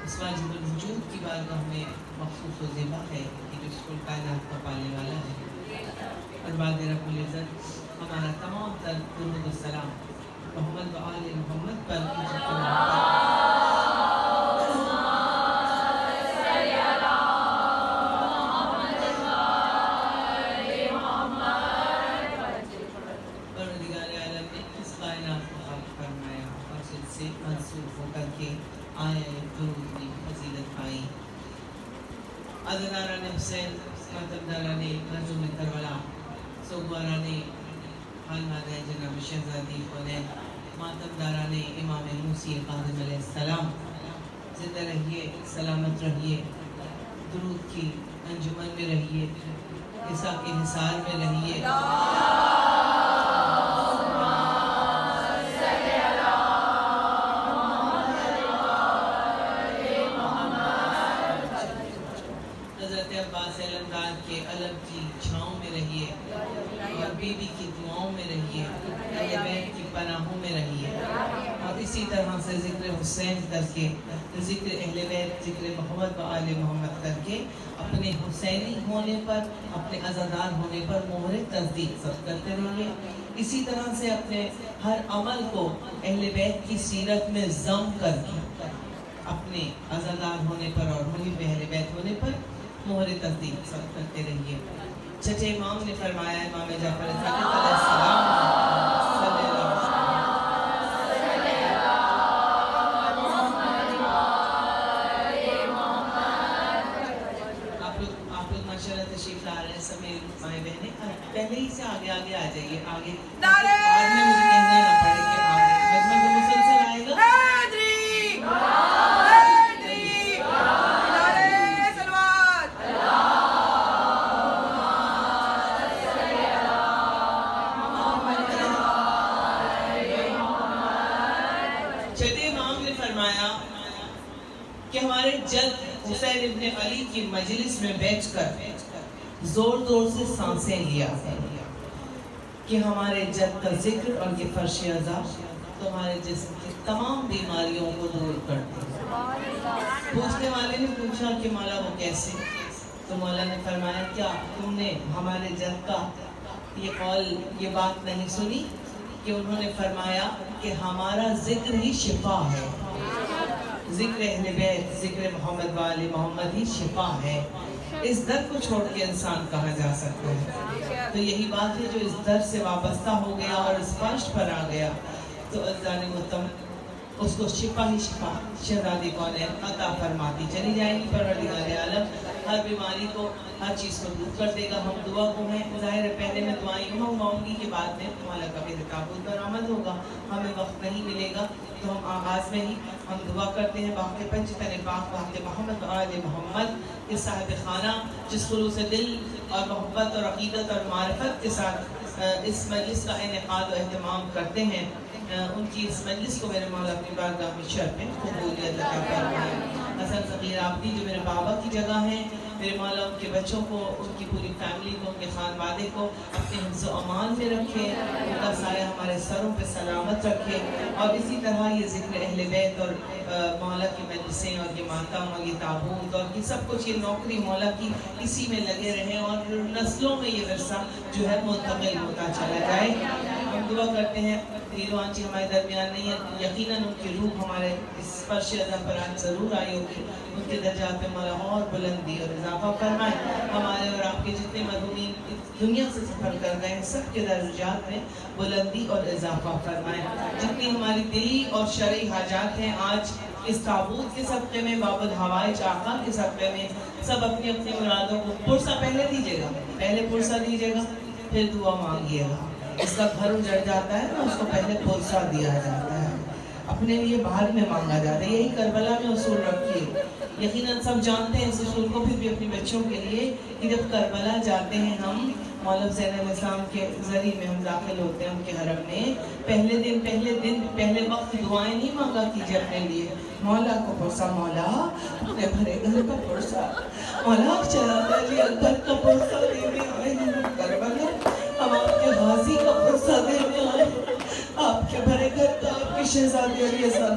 اس واجب الوجود کی بارگاہ میں مخصوص و زیبا ہے کہ جو اس کل کائنات کا پالنے والا ہے، اور بعد رب العزت ہمارا تمام تر درود و سلام محمد و آل محمد پر کیجیے کہ منسوخ ہو کر کے آئے درود کی فضیلت پائی۔ عزاداران حسین، ماتمداران رجوع کربلا، سوگواران خانواد جناب شہزادی حسین، ماتمداران امام موسی کاظم علیہ السلام، زندہ رہیے، سلامت رہیے، درود کی انجمن میں رہیے، عیسیٰ کے حصار میں رہیے۔ عباس علمدار کے علم کی چھاؤں میں رہیے، اور بی بی کی دعاؤں میں رہیے، اہل بیت کی پناہوں میں رہیے، اور اسی طرح سے ذکر حسین کر کے، ذکر اہل بیت، ذکر محمد و آل محمد کر کے اپنے حسینی ہونے پر، اپنے عزادار ہونے پر مہر تصدیق سب کرتے رہیے۔ اسی طرح سے اپنے ہر عمل کو اہل بیت کی سیرت میں ضم کر کے اپنے عزادار ہونے پر اور محب اہل بیت ہونے پر مہر تصدیق سب کرتے رہیے۔ چھٹے امام نے فرمایا، امام جعفر صادق علیہ السلام صلی اللہ علیہ وسلم۔ آپ لوگ ماشاءاللہ تشریف لا رہے ہیں، سمیل مائیں بہنیں پہلے ہی سے آگے آگے آ جائیے، آگے بعد میں مجھے کہنا نہ پڑے کہ آگے مجمع کو مسلسل آئے گا۔ کہ ہمارے جد حسین ابن علی کی مجلس میں بیٹھ کر زور زور سے سانسیں لیا کہ ہمارے جد کا ذکر اور یہ فرش عزا تمہارے جسم کی تمام بیماریوں کو دور کرتے ہیں۔ پوچھنے والے نے پوچھا کہ مولا وہ کیسے؟ تو مولا نے فرمایا کیا تم نے ہمارے جد کا یہ قول، یہ بات نہیں سنی کہ انہوں نے فرمایا کہ ہمارا ذکر ہی شفا ہے، ذکر اہل بیت، ذکر محمد و آل محمد ہی شفا ہے۔ اس در کو چھوڑ کے انسان کہاں جا سکتا ہے؟ تو یہی بات ہے جو اس در سے وابستہ ہو گیا اور اس فرش پر آ گیا تو عزیزان محترم اس کو شفا ہی شفا شہزادی کونین عطا فرماتی چلی جائیں گی۔ پروردگار عالم ہر بیماری کو، ہر چیز کو دور کر دے گا۔ ہم دعا کو ہیں، ظاہر ہے پہلے میں دعائیں منگواؤں گی کہ بعد میں تمہارا کبھی تابوت برآمد ہوگا، ہمیں وقت نہیں ملے گا، تو ہم آغاز میں ہی ہم دعا کرتے ہیں باقی پنجتن پاک باقی محمد و آل محمد کے صاحب خانہ، جس خلوص دل اور محبت اور عقیدت اور معرفت کے ساتھ اس مجلس کا انعقاد و اہتمام کرتے ہیں، ان کی اس مجلس کو میرے مولا اپنی بارگاہ میں شرف میں قبولیت عطا فرمائے۔ حسن صغیر آبدی جو میرے بابا کی جگہ ہیں، میرے مولا ان کے بچوں کو، ان کی پوری فیملی کو، ان کے خانوادے کو اپنے حفظ و امان میں رکھے، ان کا سایہ ہمارے سروں پہ سلامت رکھے، اور اسی طرح یہ ذکر اہل بیت اور مولا کی مجلسیں اور یہ ماتم اور یہ تابوت اور یہ سب کچھ، یہ نوکری مولا کی اسی میں لگے رہیں اور نسلوں میں یہ ورثہ جو ہے منتقل ہوتا چلا جائے۔ ہم دعا کرتے ہیں، نیلوان جی ہمارے درمیان نہیں ہے، یقیناً ان کی روح ہمارے اس فرش عزا پر آج ضرور آئی ہوگی، ان کے درجات میں مولا اور بلندی اور اضافہ فرمائے۔ ہمارے اور آپ کے جتنے مظلومین دنیا سے سفر کر گئے ہیں سب کے درجات میں بلندی اور اضافہ فرمائے۔ جتنی ہماری دلی اور شرعی حاجات ہیں آج اس تابوت کے صدقے میں، باب الحوائج آقا کے صدقے میں، سب اپنی اپنی مرادوں کو پرسہ پہلے دیجیے گا، پہلے پرسہ دیجیے گا پھر دعا مانگیے گا۔ اس کا گھر اجڑ جاتا ہے نا، اس کو پہلے پرسہ دیا جاتا ہے، اپنے لیے بعد میں مانگا جاتا ہے۔ یہی کربلا میں اصول رکھیے، یقیناً سب جانتے ہیں اس اصول کو، پھر بھی اپنی بچوں کے لیے کہ جب کربلا جاتے ہیں ہم، مولا حسین علیہ السلام کے ذریعے میں ہم داخل ہوتے ہیں ان کے حرم میں، پہلے وقت دعائیں نہیں مانگا کیجیے اپنے لیے، مولا کو پرسا، مولا اپنے بھرے گھر کا پرسا، مولا چلاتا علی اکبر کا پرسا دینے آئے ہیں کربلا، ہم آپ کے غازی کا پرسا دینے آئے ہیں، آپ کے بھرے گھر کا، آپ کے شہزادی علی احسان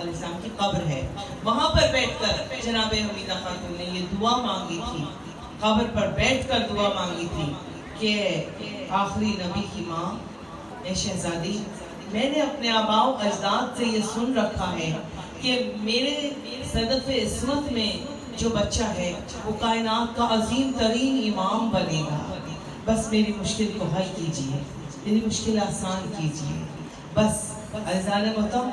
علیہ السلام کی قبر ہے، وہاں پر بیٹھ کر جناب حمیدہ خاتون نے یہ دعا مانگی تھی، قبر پر بیٹھ کر دعا مانگی تھی کہ آخری نبی کی ماں اے شہزادی، میں نے اپنے آباء و اجداد سے یہ سن رکھا ہے کہ میرے صدف عصمت میں جو بچہ ہے وہ کائنات کا عظیم ترین امام بنے گا، بس میری مشکل کو حل کیجیے، میری مشکل آسان کیجیے۔ بس عزیزان محترم،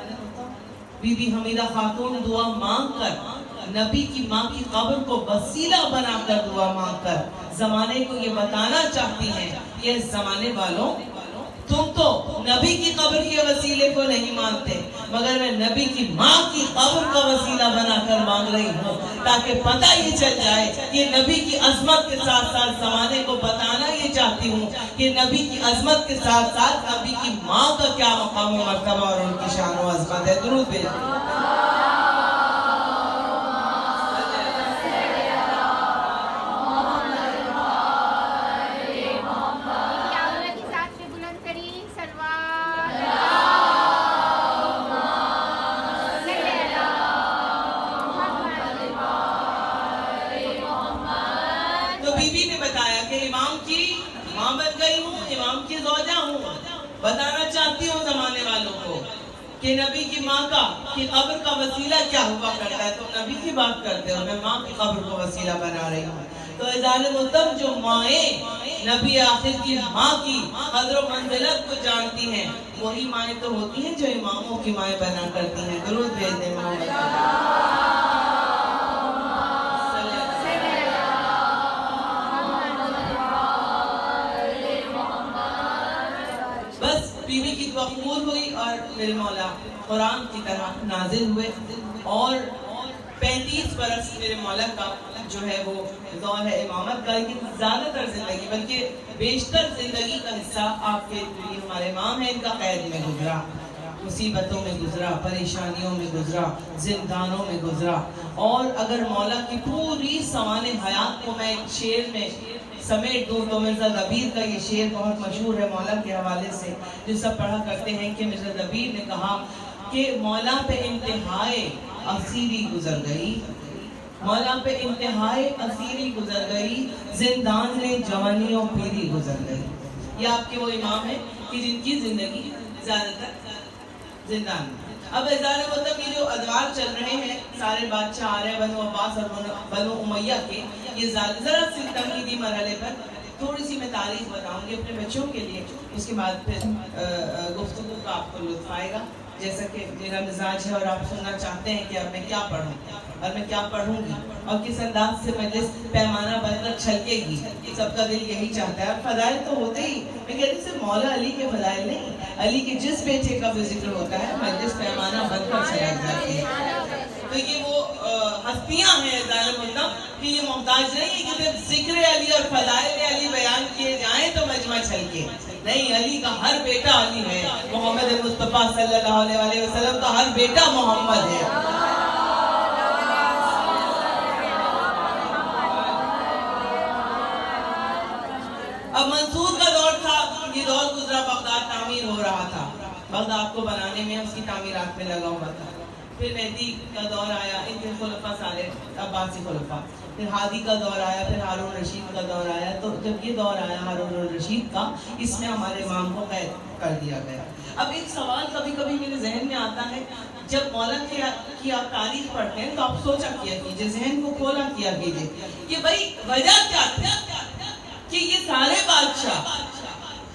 بی بی حمیدہ خاتون دعا مانگ کر نبی کی ماں کی قبر کو وسیلہ بنا کر دعا مانگ کر زمانے کو یہ بتانا چاہتی ہیں کہ اس زمانے والوں، تم تو نبی کی قبر کے وسیلے کو نہیں مانتے، مگر میں نبی کی ماں کی قبر کا وسیلہ بنا کر مانگ رہی ہوں، تاکہ پتہ یہ چل جائے کہ نبی کی عظمت کے ساتھ ساتھ زمانے کو بتانا یہ چاہتی ہوں کہ نبی کی عظمت کے ساتھ ساتھ نبی کی ماں کا کیا مقام و مرتبہ اور ان کی شان و عظمت ہے۔ درود بھیجیں۔ بتانا چاہتی ہوں زمانے والوں کو کہ نبی کی ماں کی قبر کا وسیلہ کیا ہوا کرتا ہے، تو نبی کی بات کرتے ہو، میں ماں کی قبر کو وسیلہ بنا رہی ہوں۔ تو عزیزان محترم، جو مائیں نبی آخر کی ماں کی قدر و منزلت کو جانتی ہیں، وہی مائیں تو ہوتی ہیں جو اماموں کی مائیں بنا کرتی ہیں۔ درود بھیج دیں محمد۔ بیوی کی دعا قبول ہوئی اور میرے مولا قرآن کی طرح نازل ہوئے، اور 35 برس میرے مولا کا جو ہے وہ دور ہے امامت کا، لیکن زیادہ تر زندگی بلکہ بیشتر زندگی کا حصہ آپ کے لیے ہمارے امام ہیں، ان کا قید میں گزرا، مصیبتوں میں گزرا، پریشانیوں میں گزرا، زندانوں میں گزرا۔ اور اگر مولا کی پوری سوانح حیات کو میں ایک شعر میں سمیٹ دوں تو مرزا دبیر کا یہ شعر بہت مشہور ہے مولا کے حوالے سے، جو سب پڑھا کرتے ہیں کہ مرزا دبیر نے کہا کہ مولا پہ انتہائے اسیری گزر گئی، مولا پہ انتہائے اسیری گزر گئی، زندان میں جوانی و پیری گزر گئی۔ یہ آپ کے وہ امام ہیں کہ جن کی زندگی زیادہ تر زندان میں۔ اب ازار مطلب یہ جو ادوار چل رہے ہیں، سارے بادشاہ آ رہے ہیں بنو عباس اور بنو امیہ کے، یہ ذرا سی تمہیدی مرحلے پر تھوڑی سی میں تاریخ بتاؤں گی اپنے بچوں کے لیے، اس کے بعد پھر گفتگو کا آپ کو لطف آئے گا، جیسا کہ میرا مزاج ہے اور آپ سننا چاہتے ہیں کہ اب میں کیا پڑھوں اور میں کیا پڑھوں گی اور کس انداز سے مجلس پیمانہ بن کر چھلکے گی، سب کا دل یہی چاہتا ہے۔ اور فضائل تو ہوتے ہی، میں کہتی صرف مولا علی کے فضائل نہیں، علی کے جس بیٹے کا بھی ذکر ہوتا ہے مجلس پیمانہ بن کر چھلک جاتی ہے۔ تو یہ وہ ہستیاں ہیں ظالم اللہ کہ یہ محتاج نہیں ہے کہ صرف ذکر علی اور فضائل علی بیان کیے جائیں تو مجمع چھلکے، نہیں، علی کا ہر بیٹا علی ہے، محمد مصطفیٰ صلی اللہ علیہ وسلم کا ہر بیٹا محمد ہے۔ اب منصور کا دور تھا، یہ دور گزرا، بغداد تعمیر ہو رہا تھا، بغداد کو بنانے میں اس کی تعمیرات میں لگا ہوا تھا۔ پھر مہدی کا دور آیا، ان کے خلفاء سارے عباسی خلفاء، پھر ہادی کا دور آیا، پھر ہارون رشید کا دور آیا۔ تو جب یہ دور آیا ہارون رشید کا، اس میں ہمارے امام کو قید کر دیا گیا۔ اب ایک سوال کبھی کبھی میرے ذہن میں آتا ہے، جب مولا کی آپ تاریخ پڑھتے ہیں تو آپ سوچا کیا کیجئے، ذہن کو کھولا کیا کیجئے کہ بھائی وجہ کیا تھی کہ یہ سارے بادشاہ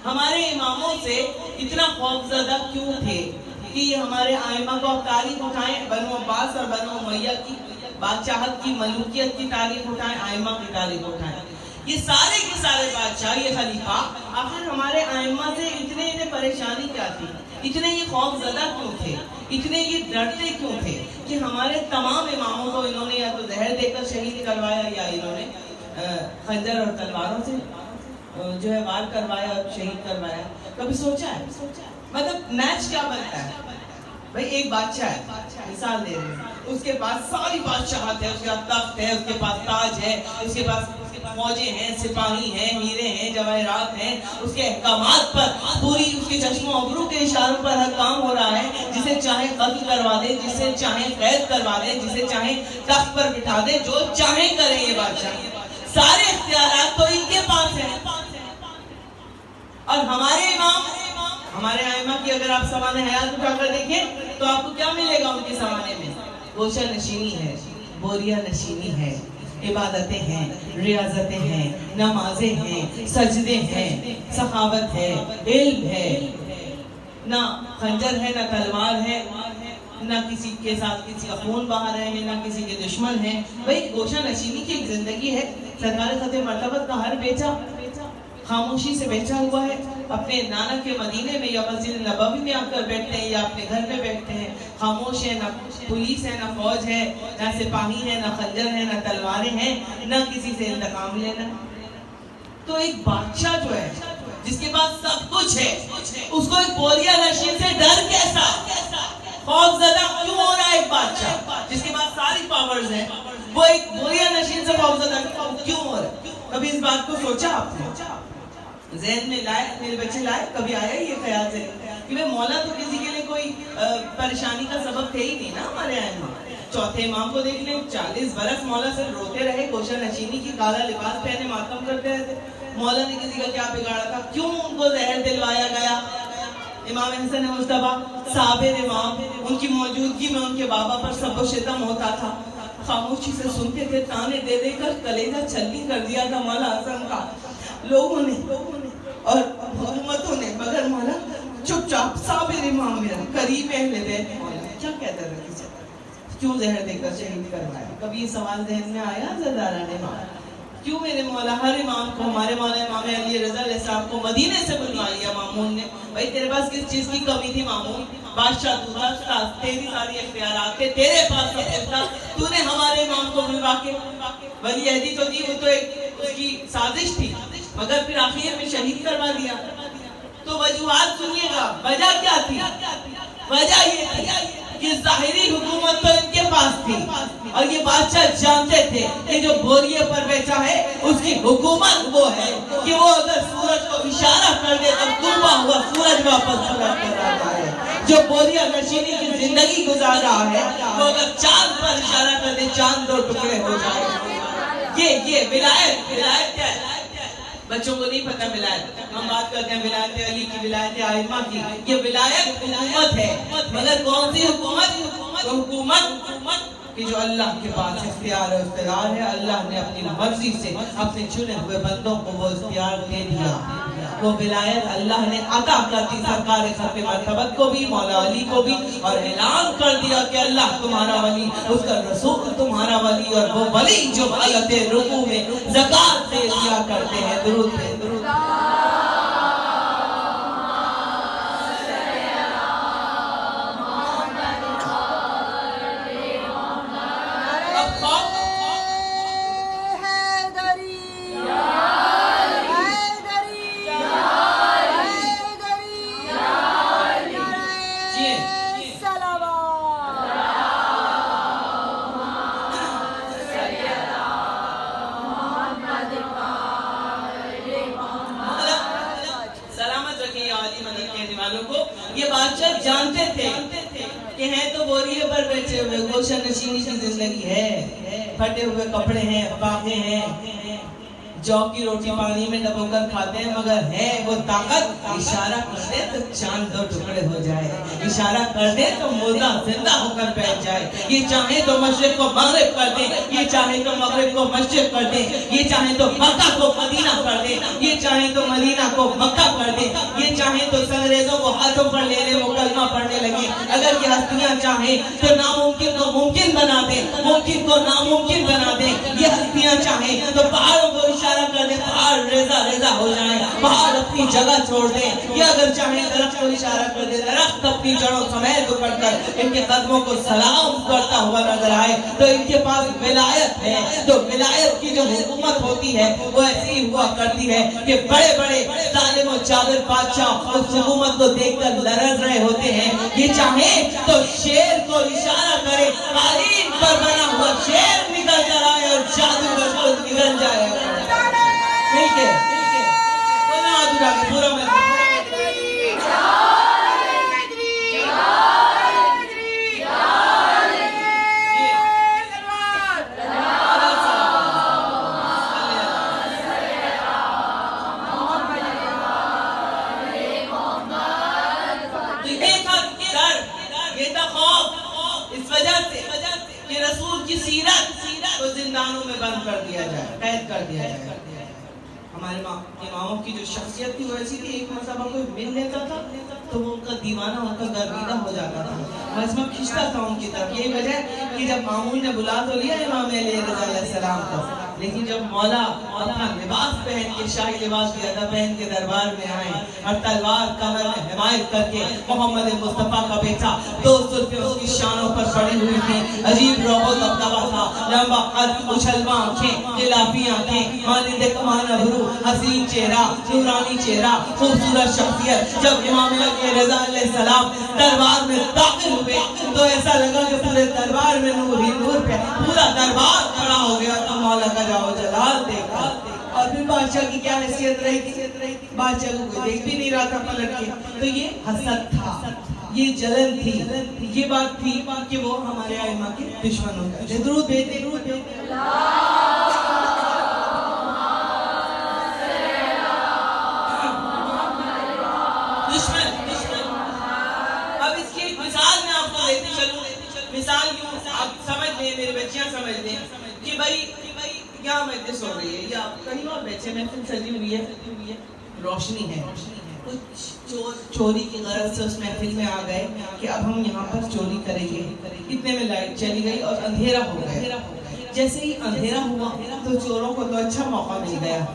ہمارے اماموں سے اتنا خوفزدہ کیوں تھے کہ یہ ہمارے ائمہ کو تاریخ اٹھائیں، بنو عباس اور بنو امیہ کی بادشاہت کی، ملوکیت کی تاریخ اٹھائیں، ائمہ کی تاریخ اٹھائیں۔ یہ سارے کے سارے بادشاہ، یہ خلیفہ، آخر ہمارے ائمہ سے اتنے انہیں پریشانی کیا تھی، اتنے یہ خوف زدہ کیوں تھے، اتنے یہ ڈرتے کیوں تھے کہ ہمارے تمام اماموں کو انہوں نے یا تو زہر دے کر شہید کروایا یا انہوں نے خنجر اور تلواروں سے جو ہے وار کروایا اور شہید کروایا۔ کبھی سوچا ہے؟ مطلب میچ کیا بنتا ہے؟ بھائی ایک بادشاہ ہے، مثال دے رہے ہیں، اس کے پاس ساری بادشاہت ہے، اس کے پاس تخت ہے، اس کے پاس تاج ہے، اس کے پاس فوجیں ہیں، سپاہی ہیں، ہیرے ہیں، جواہرات ہیں، اس کے احکامات پر پوری اس کے چشم و ابرو کے اشاروں پر ہر کام ہو رہا ہے. جسے چاہے قتل کروا دے، جسے چاہے قید کروا دے، جسے چاہے تخت پر بٹھا دے، جو چاہے کرے یہ بادشاہ. سارے اختیارات تو ان کے پاس ہیں. اور ہمارے امام، ہمارے ائمہ کی اگر آپ سوانح حیات اٹھا کر دیکھیں تو آپ کو کیا ملے گا ان کے سوانے میں؟ گوشہ نشینی ہے، بوریا نشینی ہے، عبادتیں ہیں، ریاضتیں ہیں، نمازیں ہیں، سجدے ہیں، سخاوت ہے، علم ہے. نہ خنجر ہے، نہ تلوار ہے، نہ کسی کے ساتھ کسی کا خون بہا رہے ہیں، نہ کسی کے دشمن ہیں. بھئی گوشہ نشینی کی ایک زندگی ہے. سرکار ختم مرتبت کا ہر بیچا خاموشی سے بیٹھا ہوا ہے. اپنے نانا کے مدینے میں یا مسجد نبوی میں آ کر بیٹھتے ہیں یا اپنے گھر میں بیٹھتے ہیں. خاموش ہے، نہ پولیس ہے، نہ فوج ہے، نہ سپاہی ہے، نہ خنجر ہے، نہ تلواریں ہیں، نہ کسی سے انتقام لینا. تو ایک بادشاہ جو ہے جس کے پاس سب کچھ ہے، اس کو ایک بوریا نشین سے ڈر کیسا؟ خوف زدہ کیوں ہو رہا ہے؟ ایک بادشاہ جس کے پاس ساری پاورز ہیں، وہ ایک بوریا نشین سے خوف زدہ کیوں ہو رہا ہے؟ کبھی اس بات کو سوچا آپ نے؟ ذہن میں لائے، میرے بچے لائے، کبھی آیا یہ خیال سے کہ میں مولا تو کسی کے لیے کوئی پریشانی کا سبب تھے ہی نہیں نا. ہمارے ائمہ چوتھے امام کو دیکھ لیں، 40 برس مولا سے روتے رہے، گوشہ نشینی کی کالا لباس پہنے ماتم کرتے رہتے. مولا نے کسی کا کیا بگاڑا تھا؟ کیوں ان کو زہر دلوایا گیا؟ امام حسن مصطفیٰ صابر امام، ان کی موجودگی میں ان کے بابا پر سب و شتم ہوتا تھا. خاموشی سے سنتے تھے، تانے دے دے کر کلیجہ چھلنی کر دیا تھا مولا حسن کا لوگوں نے اور حکومتوں نے. مگر مولا چپ چاپ صابر امام میرا قریب اہل بیت مولا کیا کہتا تھا کسی کیوں زہر دے کر شہید کروایا؟ کبھی یہ سوال ذہن میں آیا زردارہ نے کیوں میرے مولا ہر امام کو، ہمارے مولا امام علی رضا علیہ السلام کو مدینے سے بلوا لیا مامون نے؟ بھائی تیرے پاس کس چیز کی کمی تھی مامون؟ بادشاہ تو تیری ساری اختیارات تھے، تیرے پاس سب کچھ تھا، تو نے ہمارے امام کو بلوا کے ولی عہدی تو دی، وہ تو ایک اس کی سازش تھی، مگر پھر آخر میں شہید کروا دیا. تو وجوہات سنیے گا، وجہ کیا تھی؟ وجہ یہ تھی کہ ظاہری حکومت تو ان کے پاس تھی اور یہ بادشاہ جانتے تھے کہ جو بوریے پر بیٹھا ہے اس کی حکومت وہ ہے کہ وہ اگر سورج کو اشارہ کر دے تو ڈوبا ہوا سورج واپس سورج پر آتا ہے. جو بوریا نشینی کی زندگی گزار رہا ہے وہ اگر چاند پر اشارہ کر دے چاند 2 ٹکڑے ہو جائے. یہ ولایت کیا ہے؟ بچوں کو نہیں پتہ ولایت. ہم بات کرتے ہیں ولایت علی کی، ولایت ائمہ کی. یہ ولایت حکومت ہے، مگر کون سی حکومت؟ حکومت کہ جو اللہ کے پاس اختیار و اقتدار ہے. اللہ نے اپنی مرضی سے اپنے چنے ہوئے بندوں کو وہ اختیار دے دیا. وہ ولایت اللہ نے عطا کر دی سرکار ختم مرتبت کو بھی، مولا علی کو بھی، اور اعلان کر دیا کہ اللہ تمہارا ولی، اس کا رسول تمہارا ولی، اور وہ ولی جو حالت رکوع میں زکات دے دیا کرتے ہیں. درود پہ درود. یہ بادشاہ جانتے تھے کہ ہیں تو بوریے پر بیٹھے ہوئے، گوشہ نشینی کی زندگی ہے، پھٹے ہوئے کپڑے ہیں، پاکے ہیں، جو کی روٹی پانی میں ڈبو کر کھاتے ہیں، مگر ہے وہ طاقت اشارہ کر دے تو چاند 2 ٹکڑے ہو جائے، اشارہ کر دے تو مردہ زندہ ہو کر بیٹھ جائے. یہ چاہے تو مشرق کو مغرب کر دے، یہ چاہے تو مغرب کو مشرق کر دے، یہ چاہے تو مکہ کو مدینہ کر دے، یہ چاہے تو مدینہ کو مکہ کر دے، یہ چاہے تو انگریزوں کو ہاتھوں پر لے لے وہ کلمہ پڑھنے لگے. اگر یہ ہستیاں چاہیں تو ناممکن کو ممکن بنا دے، ممکن کو ناممکن بنا دے. یہ ہستیاں چاہیں تو پہاڑوں کو اشارہ کر دے، پہاڑ ریزہ ہو جائیں، پہاڑ اپنی جگہ چھوڑ دیں. یہ اگر چاہیں درخت کو اشارہ کر دے، درخت اپنی جڑوں سمیت اکڑ کر ان کے قدموں کو سلام کرتا ہوا نظر آئے. تو ان کے پاس ولایت ہے. تو ولایت کی جو حکومت ہوتی ہے وہ ایسی ہوا کرتی ہے کہ بڑے بڑے ظالم و جابر بادشاہ اس حکومت کو دیکھ کر لرز رہے ہوتے ہیں. یہ چاہیں تو شیر کو اشارہ کرے، قالین پر بنا ہوا شیر نکل کر آئے اور جادوگر خود نکل جائے. زندانوں میں بند کر دیا جائے، قید کر دیا جائے۔ ہمارے اماموں کی جو شخصیت تھی وہ ایسی تھی، ایک مرتبہ کوئی مل لیتا تھا تو وہ ان کا دیوانہ، ان کا گرویدہ ہو جاتا تھا، مذہب کھنچتا تھا ان کی طرف۔ یہی وجہ ہے کہ جب مامون نے بلا تو لیا امام علیہ رضا علیہ السلام کو، لیکن جب مولا اپنا لباس پہن کے، شاہی لباس زیادہ پہن کے دربار میں آئے اور تلوار کمر میں حمایت کر کے، محمد مصطفیٰ کا بیٹا، دو زلفیں اس کی شانوں پر پڑی ہوئی تھی، عجیب روح و دبدبہ تھا، لمبا قد، اچھلواں آنکھیں، غلافی آنکھیں، مانند کمان ابرو، حسین چہرہ، نورانی چہرہ، خوبصورت شخصیت۔ جب امام علیہ رضا علیہ السلام دربار میں داخل ہوئے تو ایسا لگا کہ پورے دربار میں نور ہی نور پہ پورا دربار کھڑا ہو گیا تھا۔ مولا کا جاؤ جلال دیکھا، اور پھر بادشاہ کی کیا حیثیت رہی تھی؟ بادشاہ کو کوئی دیکھ بھی نہیں رہا تھا پلٹ کے۔ تو یہ حسد تھا، یہ جلن تھی، یہ بات تھی کہ وہ ہمارے ائمہ کے دشمن ہوتے تھے۔ درود بھیجتے، درود بھیجتے۔ اب اس کی ایک مثال میں آپ کو دیتی چلوں۔ مثال یوں، آپ سمجھ لیں، میرے بچیاں سمجھ لیں کہ بھائی یہاں مجلس ہو رہی ہے، یا کہیں اور بیٹھے، محفل سجی ہوئی ہے، روشنی ہے، کچھ چور چوری کی غرض سے اس محفل میں آ گئے کہ اب ہم یہاں پر چوری کریں گے۔ اتنے میں لائٹ چلی گئی اور اندھیرا ہو گیا۔ جیسے ہی اندھیرا ہوا تو چوروں کو تو اچھا موقع مل گیا۔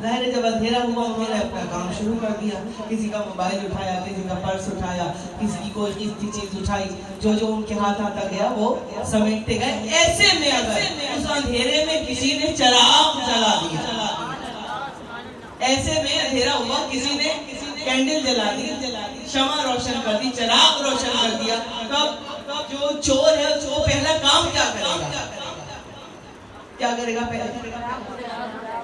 ظاہر ہے جب اندھیرا ہوا انہوں نے اپنا کام شروع کر دیا، کسی کا موبائل اٹھایا، کسی کا پرس اٹھایا، کسی کی کوئی قیمتی چیز اٹھائی، جو جو ان کے ہاتھ آتا گیا وہ سمیٹتے گئے۔ ایسے میں اگر اس اندھیرے میں کسی نے چراغ جلا دیا، ایسے میں اندھیرا ہوا، کسی نے کینڈل جلا دی، شمع روشن کر دی، چراغ روشن کر دیا، تب جو چور ہے وہ پہلا کام کیا کرے گا؟ کیا کرے گا؟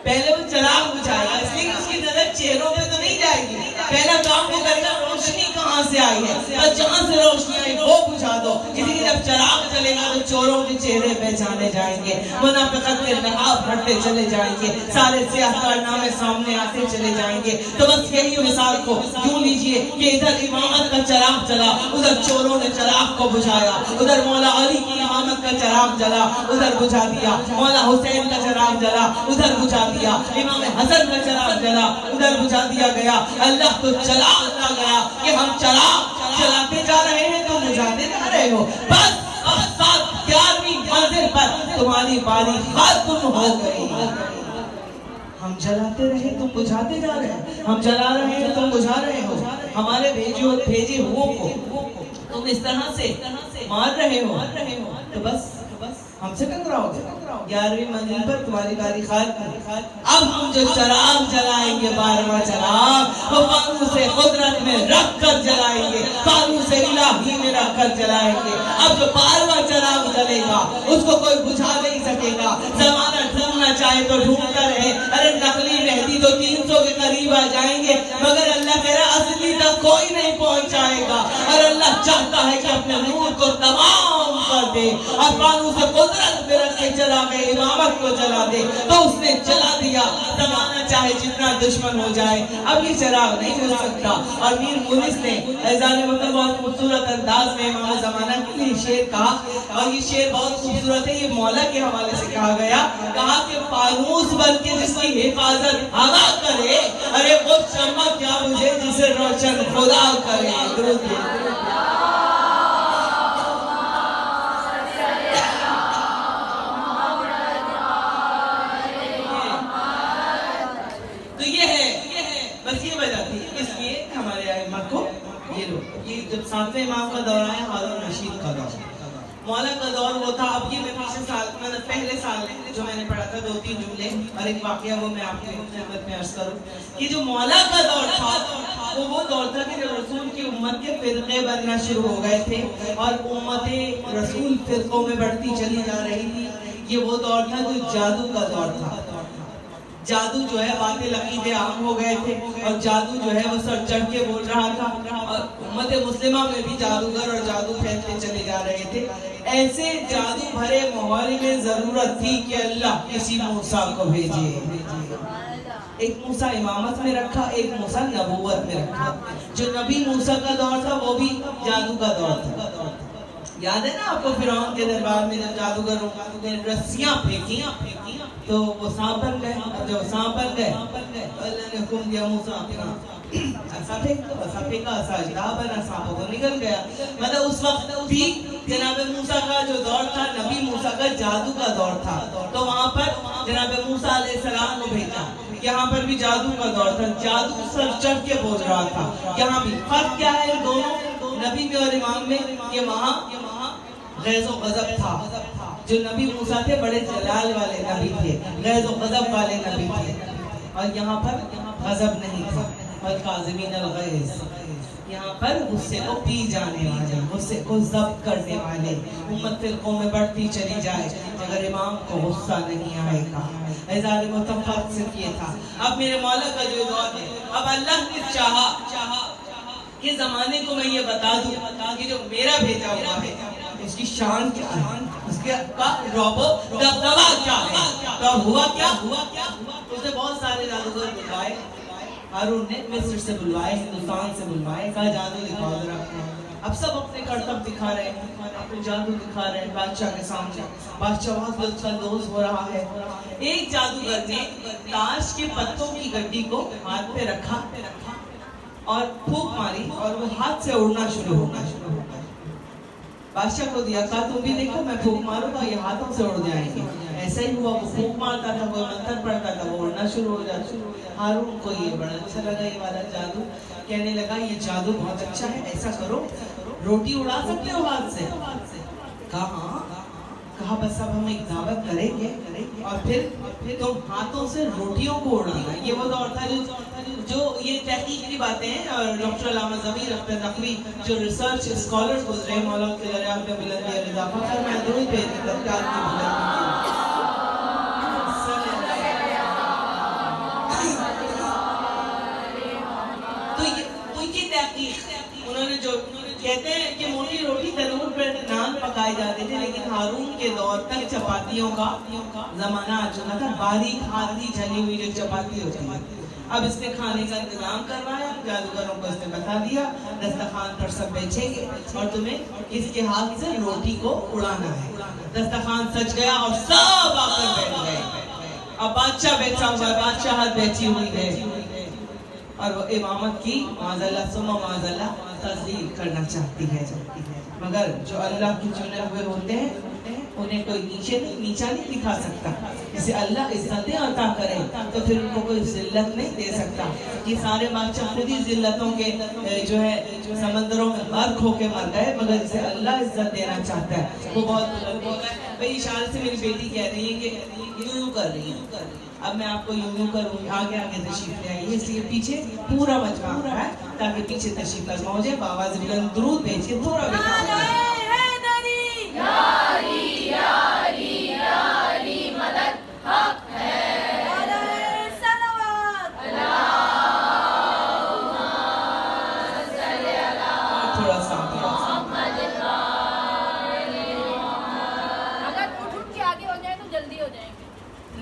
پہلے وہ چراغ بجھائے گا، اس لیے اس کی نظر چہروں پہ تو نہیں جائے گی، پہلا کام وہ کرے گا روشنی کہاں سے آئی ہے، اور جہاں سے روشنی آئی وہ بجھا دو۔ اسی لیے جب چراغ چلے گا تو چوروں کے چہرے پہچانے جائیں گے، منافقت کے نقاب ہٹتے چلے جائیں گے، سارے سیاہ کارنامے سامنے آتے چلے جائیں گے۔ تو بس یہی مثال کو یوں لیجئے کہ ادھر امامت کا چراغ جلا، ادھر چوروں نے چراغ کو بجھایا، ادھر مولا علی کی امامت کا چراغ جلا، ادھر بجھا دیا، مولا حسین کا چراغ جلا، ادھر بجھا دیا، امام حسن کا چراغ جلا، ادھر بجھا دیا گیا۔ اللہ تو چلا آتا گیا کہ ہم چراغ چلاتے جا رہے ہیں تو بجھاتے جا رہے ہو، بس اب 11ویں منزل پر تمہاری باری ختم ہو گئی۔ ہم جلاتے رہے تم بجھاتے جا رہے ہیں، ہم جلا رہے ہیں تم بجھا رہے ہو، ہمارے بھیجے ہوئے کو تم اس طرح سے مار رہے ہو، تو بس ہم سے ٹکراؤ گے۔ 11ویں منزل پر تمہاری باری ختم۔ اب ہم جو چراغ جلائیں گے، 12واں چراغ، وہ فانوس قدرت میں رکھ کر جلائیں گے، فانوس الہی میں رکھ کر جلائیں گے۔ اب جو 12واں چراغ جلے گا اس کو کوئی بجھا نہیں سکے گا۔ زمانہ ڈھونڈنا چاہے تو ڈھونڈتا رہے، ارے نقلی مہدی تو 300 کے قریب آ جائیں گے، مگر اللہ کہہ رہا اصلی تک کوئی نہیں پہنچ جائے گا۔ اور اللہ چاہتا ہے کہ اپنے نور کو تمام کر دے اور فانوس قدرت میں رکھ کے چراغ امامت کو جلا دے، تو اس نے جلا دیا۔ زمانہ چاہے جتنا دشمن ہو جائے، اب یہ چراغ نہیں بجھ سکتا۔ اور میر مونس نے اعزاز مطلب بہت خوبصورت انداز میں امام زمانہ کے لیے شعر کہا، اور یہ شعر بہت خوبصورت ہے، یہ مولا کے حوالے سے کہا گیا۔ کہا کہ فانوس بن کے جس کی حفاظت ہوا کرے، ارے وہ شمع کیا بجھے جسے روشن خدا کرے۔ درود یہ جب 7ویں امام کا دور آیا، ہارون رشید کا دور، مولا کا دور وہ تھا۔ اب یہ میں پہلے سال جو میں نے پڑھا تھا 2-3 جملے اور ایک واقعہ وہ میں آپ کی خدمت میں عرض کروں کہ جو مولا کا دور تھا وہ دور تھا کہ جب رسول کی امت کے فرقے بننا شروع ہو گئے تھے اور امت رسول فرقوں میں بڑھتی چلی جا رہی تھی۔ یہ وہ دور تھا جو جادو کا دور تھا۔ جادو جو ہے باطل عقیدے عام ہو گئے تھے اور جادو جو ہے وہ سر چڑھ کے بول رہا تھا، اور امت مسلمہ میں بھی جادوگر اور جادو پھیلتے چلے جا رہے تھے۔ ایسے جادو بھرے ماحول میں ضرورت تھی کہ اللہ کسی موسیٰ کو بھیجے۔ ایک موسیٰ امامت میں رکھا، ایک موسیٰ نبوت میں رکھا۔ جو نبی موسیٰ کا دور تھا وہ بھی جادو کا دور تھا، یاد ہے نا آپ کو فرعون کے دربار میں جب جادوگروں نے رسیاں پھینکی تو وہ سانپ بن گئے، اور جب سانپ بن گئے اللہ نے حکم دیا موسیٰ اپنا ایسا پھینکا سجدہ بنا، سانپوں کو نکل گیا۔ مطلب اس وقت بھی جناب موسیٰ کا جو دور تھا، نبی موسیٰ کا جادو کا دور تھا، تو وہاں پر جناب موسیٰ علیہ السلام کو بھیجا۔ یہاں پر بھی جادو کا دور تھا، جادو سر چڑھ کے بول رہا تھا۔ یہاں بھی فرق کیا ہے دونوں نبی میں اور امام میں؟ کہ وہاں غیظ و غضب تھا، جو نبی موسیٰ تھے بڑے جلال والے نبی تھے، غیظ و غضب والے نبی تھے، اور یہاں پر غضب نہیں تھا، والکاظمین الغیظ، یہاں پر غصے کو پی جانے والے، غصے کو ضبط کرنے والے۔ امت فرقوں میں بڑھتی چلی جائے مگر امام کو غصہ نہیں آئے گا۔ اعزاز محترم فرق صرف یہ تھا۔ اب میرے مولا کا جو دور ہے، اب اللہ نے چاہا کہ زمانے کو میں یہ بتا دوں کہ جو میرا بھیجا ہوا ہے اس کی شان کیا ہے، اس کے رعب و دبدبہ کیا ہے۔ تو ہوا کیا؟ اس نے بہت سارے جادوگر بلوائے، ہارون نے مصر سے بلوائے، ہندوستان سے بلوائے، کہا جادو دکھاؤ ذرا۔ اب سب اپنے کرتب دکھا رہے ہیں، اپنے جادو دکھا رہے ہیں بادشاہ کے سامنے۔ بادشاہ بہت لطف اندوز ہو رہا ہے۔ ایک جادوگر نے تاش کے پتوں کی گڈی کو ہاتھ پہ رکھا اور پھونک ماری، اور وہ ہاتھ سے اڑنا شروع ہو گیا۔ بادشاہ کو دیا، کہا تم بھی دیکھو، میں پھونک ماروں گا یہ ہاتھوں سے اڑ جائیں گے۔ ایسا ہی ہوا، وہ پھونک مارتا تھا، کوئی منتر پڑتا تھا، وہ اڑنا شروع ہو جاتا۔ ہارون کو یہ بڑا اچھا لگا یہ والا جادو، کہنے لگا یہ جادو بہت اچھا ہے، ایسا کرو روٹی اڑا سکتے ہو ہاتھ سے؟ کہا ہاں۔ کہا بس اب ہم ایک دعوت کریں گے اور پھر تم ہاتھوں سے روٹیوں کو اڑانا۔ یہ وہ دور تھا جو یہ تحقیق کی باتیں ہیں، اور ڈاکٹر علامہ ضمیر اختر نقوی جو ریسرچ اسکالرز گزرے مولا کے دریات میں بلندی اور اضافہ فرمائے، درود بھیجیں تذکار کی بلندی۔ تو یہ تحقیق انہوں نے جو کہتے ہیں کہ موٹی روٹی تنور پر نان پکائے جاتے تھے، لیکن ہارون کے دور تک چپاتیوں کا زمانہ آ چکا تھا، باریک ہاتھ کی جلی ہوئی جو چپاتی ہوتی ہے۔ اب اس نے کھانے کا انتظام کروایا، جادوگروں کو اس نے بتا دیا دسترخوان پر سب بیٹھیں گے اور تمہیں اس کے ہاتھ سے روٹی کو اڑانا ہے۔ دسترخوان سج گیا اور سب آ کر بیٹھ گئے۔ اب بادشاہ بیٹھا ہوا ہے، بادشاہت بیٹھی ہوئی ہے، اور وہ امامت کی معاذاللہ ثم معاذاللہ تذلیل کرنا چاہتی ہے، مگر جو اللہ کے چنے ہوئے ہوتے ہیں انہیں کوئی نیچا نہیں دکھا سکتا۔ جسے اللہ عزتیں عطا کرے تو پھر ان کو کوئی ذلت نہیں دے سکتا۔ یہ سارے بادشاہ خود ہی ذلتوں کے جو ہے سمندروں میں غرق ہو کے مر گئے، مگر جسے اللہ عزت دینا چاہتا ہے وہ بہت بلند ہوتا ہے۔ بھائی اشارے سے میری بیٹی کہہ رہی ہے کہ یوں کر رہی ہے، اب میں آپ کو یوں کروں گی، آگے تشریف لے آئیے، اس لیے پیچھے پورا مجمع ہو رہا ہے تاکہ پیچھے تشریف لازمہ ہو جائے۔ بآواز بلند درود بھیجیے، تھوڑا بیٹھا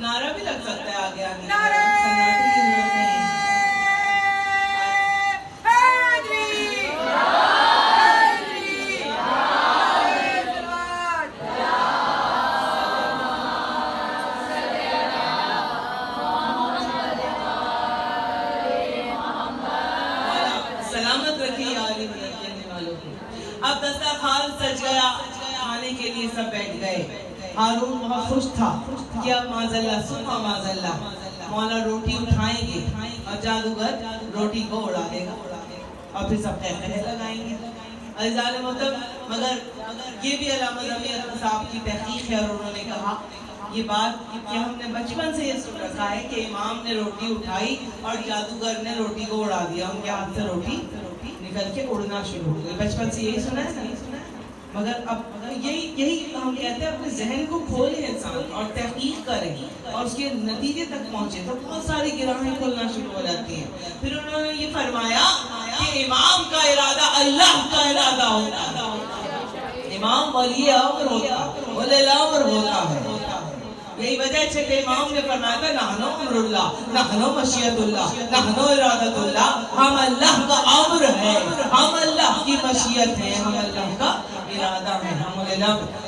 نعرہ بھی لگ سکتا ہے آگے آگے، سناٹے کی ضرورت نہیں ہے۔ سلامت رکھیے عالم رکھنے والوں کو۔ اب دسترخوان سج گیا، کھانے کے لیے سب بیٹھ گئے۔ ہارون بہت خوش تھا کہ اب معاذاللہ ثم معاذاللہ مولا روٹی اٹھائیں گے اور جادوگر روٹی کو اڑا دے گا اور پھر سب قہقہے لگائیں گے۔ عزیزان محترم، مگر یہ بھی علامہ ضمیر صاحب کی تحقیق ہے، اور انہوں نے کہا یہ بات کہ ہم نے بچپن سے یہ سن رکھا ہے کہ امام نے روٹی اٹھائی اور جادوگر نے روٹی کو اڑا دیا، ان کے ہاتھ سے روٹی نکل کے اڑنا شروع ہو گئی۔ بچپن سے یہی سنا ہے، مگر اب یہی ہم کہتے ہیں اپنے ذہن کو کھولیں انسان اور تحقیق کریں اور اس کے نتیجے تک پہنچے تو بہت ساری گراہیں کھولنا شروع ہو جاتی ہیں۔ پھر انہوں نے یہ فرمایا کہ امام کا ارادہ اللہ کا ارادہ ہوتا ہے، امام ولی امر ہوتا ہے، ولی الامر ہوتا ہے۔ یہی وجہ ہے کہ امام نے فرمایا تھا نحنو امر اللہ، نحنو مشیت اللہ، نحنو ارادت اللہ، ہم اللہ کا امر ہے، ہم اللہ کی مشیت ہے، ہم اللہ کا ارادہ ہے ہم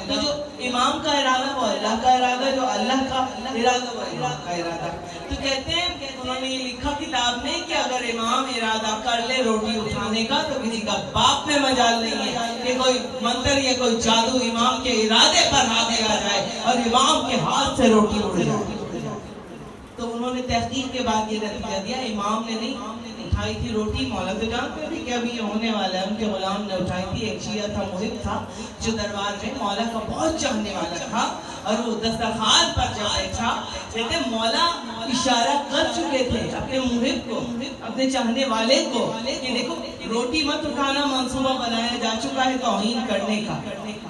تو جو امام کا ارادہ وہ اللہ کا ارادہ، جو اللہ کا ارادہ وہ امام کا ارادہ۔ تو کہتے ہیں انہوں نے یہ لکھا کتاب میں کہ اگر امام ارادہ کر لے روٹی اٹھانے کا تو کسی کا باپ میں مجال نہیں ہے کہ کوئی منتر یا کوئی جادو امام کے ارادے پر حاوی آ جائے اور امام کے ہاتھ سے روٹی اڑ جائے۔ تو انہوں نے تحقیق کے بعد یہ نتیجہ دیا امام نے نہیں اٹھائی تھی روٹی، مولا تو جانتے بھی کہ ابھی ہونے والا ہے، ان کے غلام نے اٹھائی تھی۔ ایک شیعہ تھا محب تھا جو دربار میں مولا کا بہت چاہنے والا تھا، اور وہ دسترخوان پر جب بیٹھا کہتے مولا اشارہ کر چکے تھے اپنے محب کو، اپنے چاہنے والے کو کہ دیکھو روٹی مت اٹھانا منصوبہ بنایا جا چکا ہے توہین کرنے کا،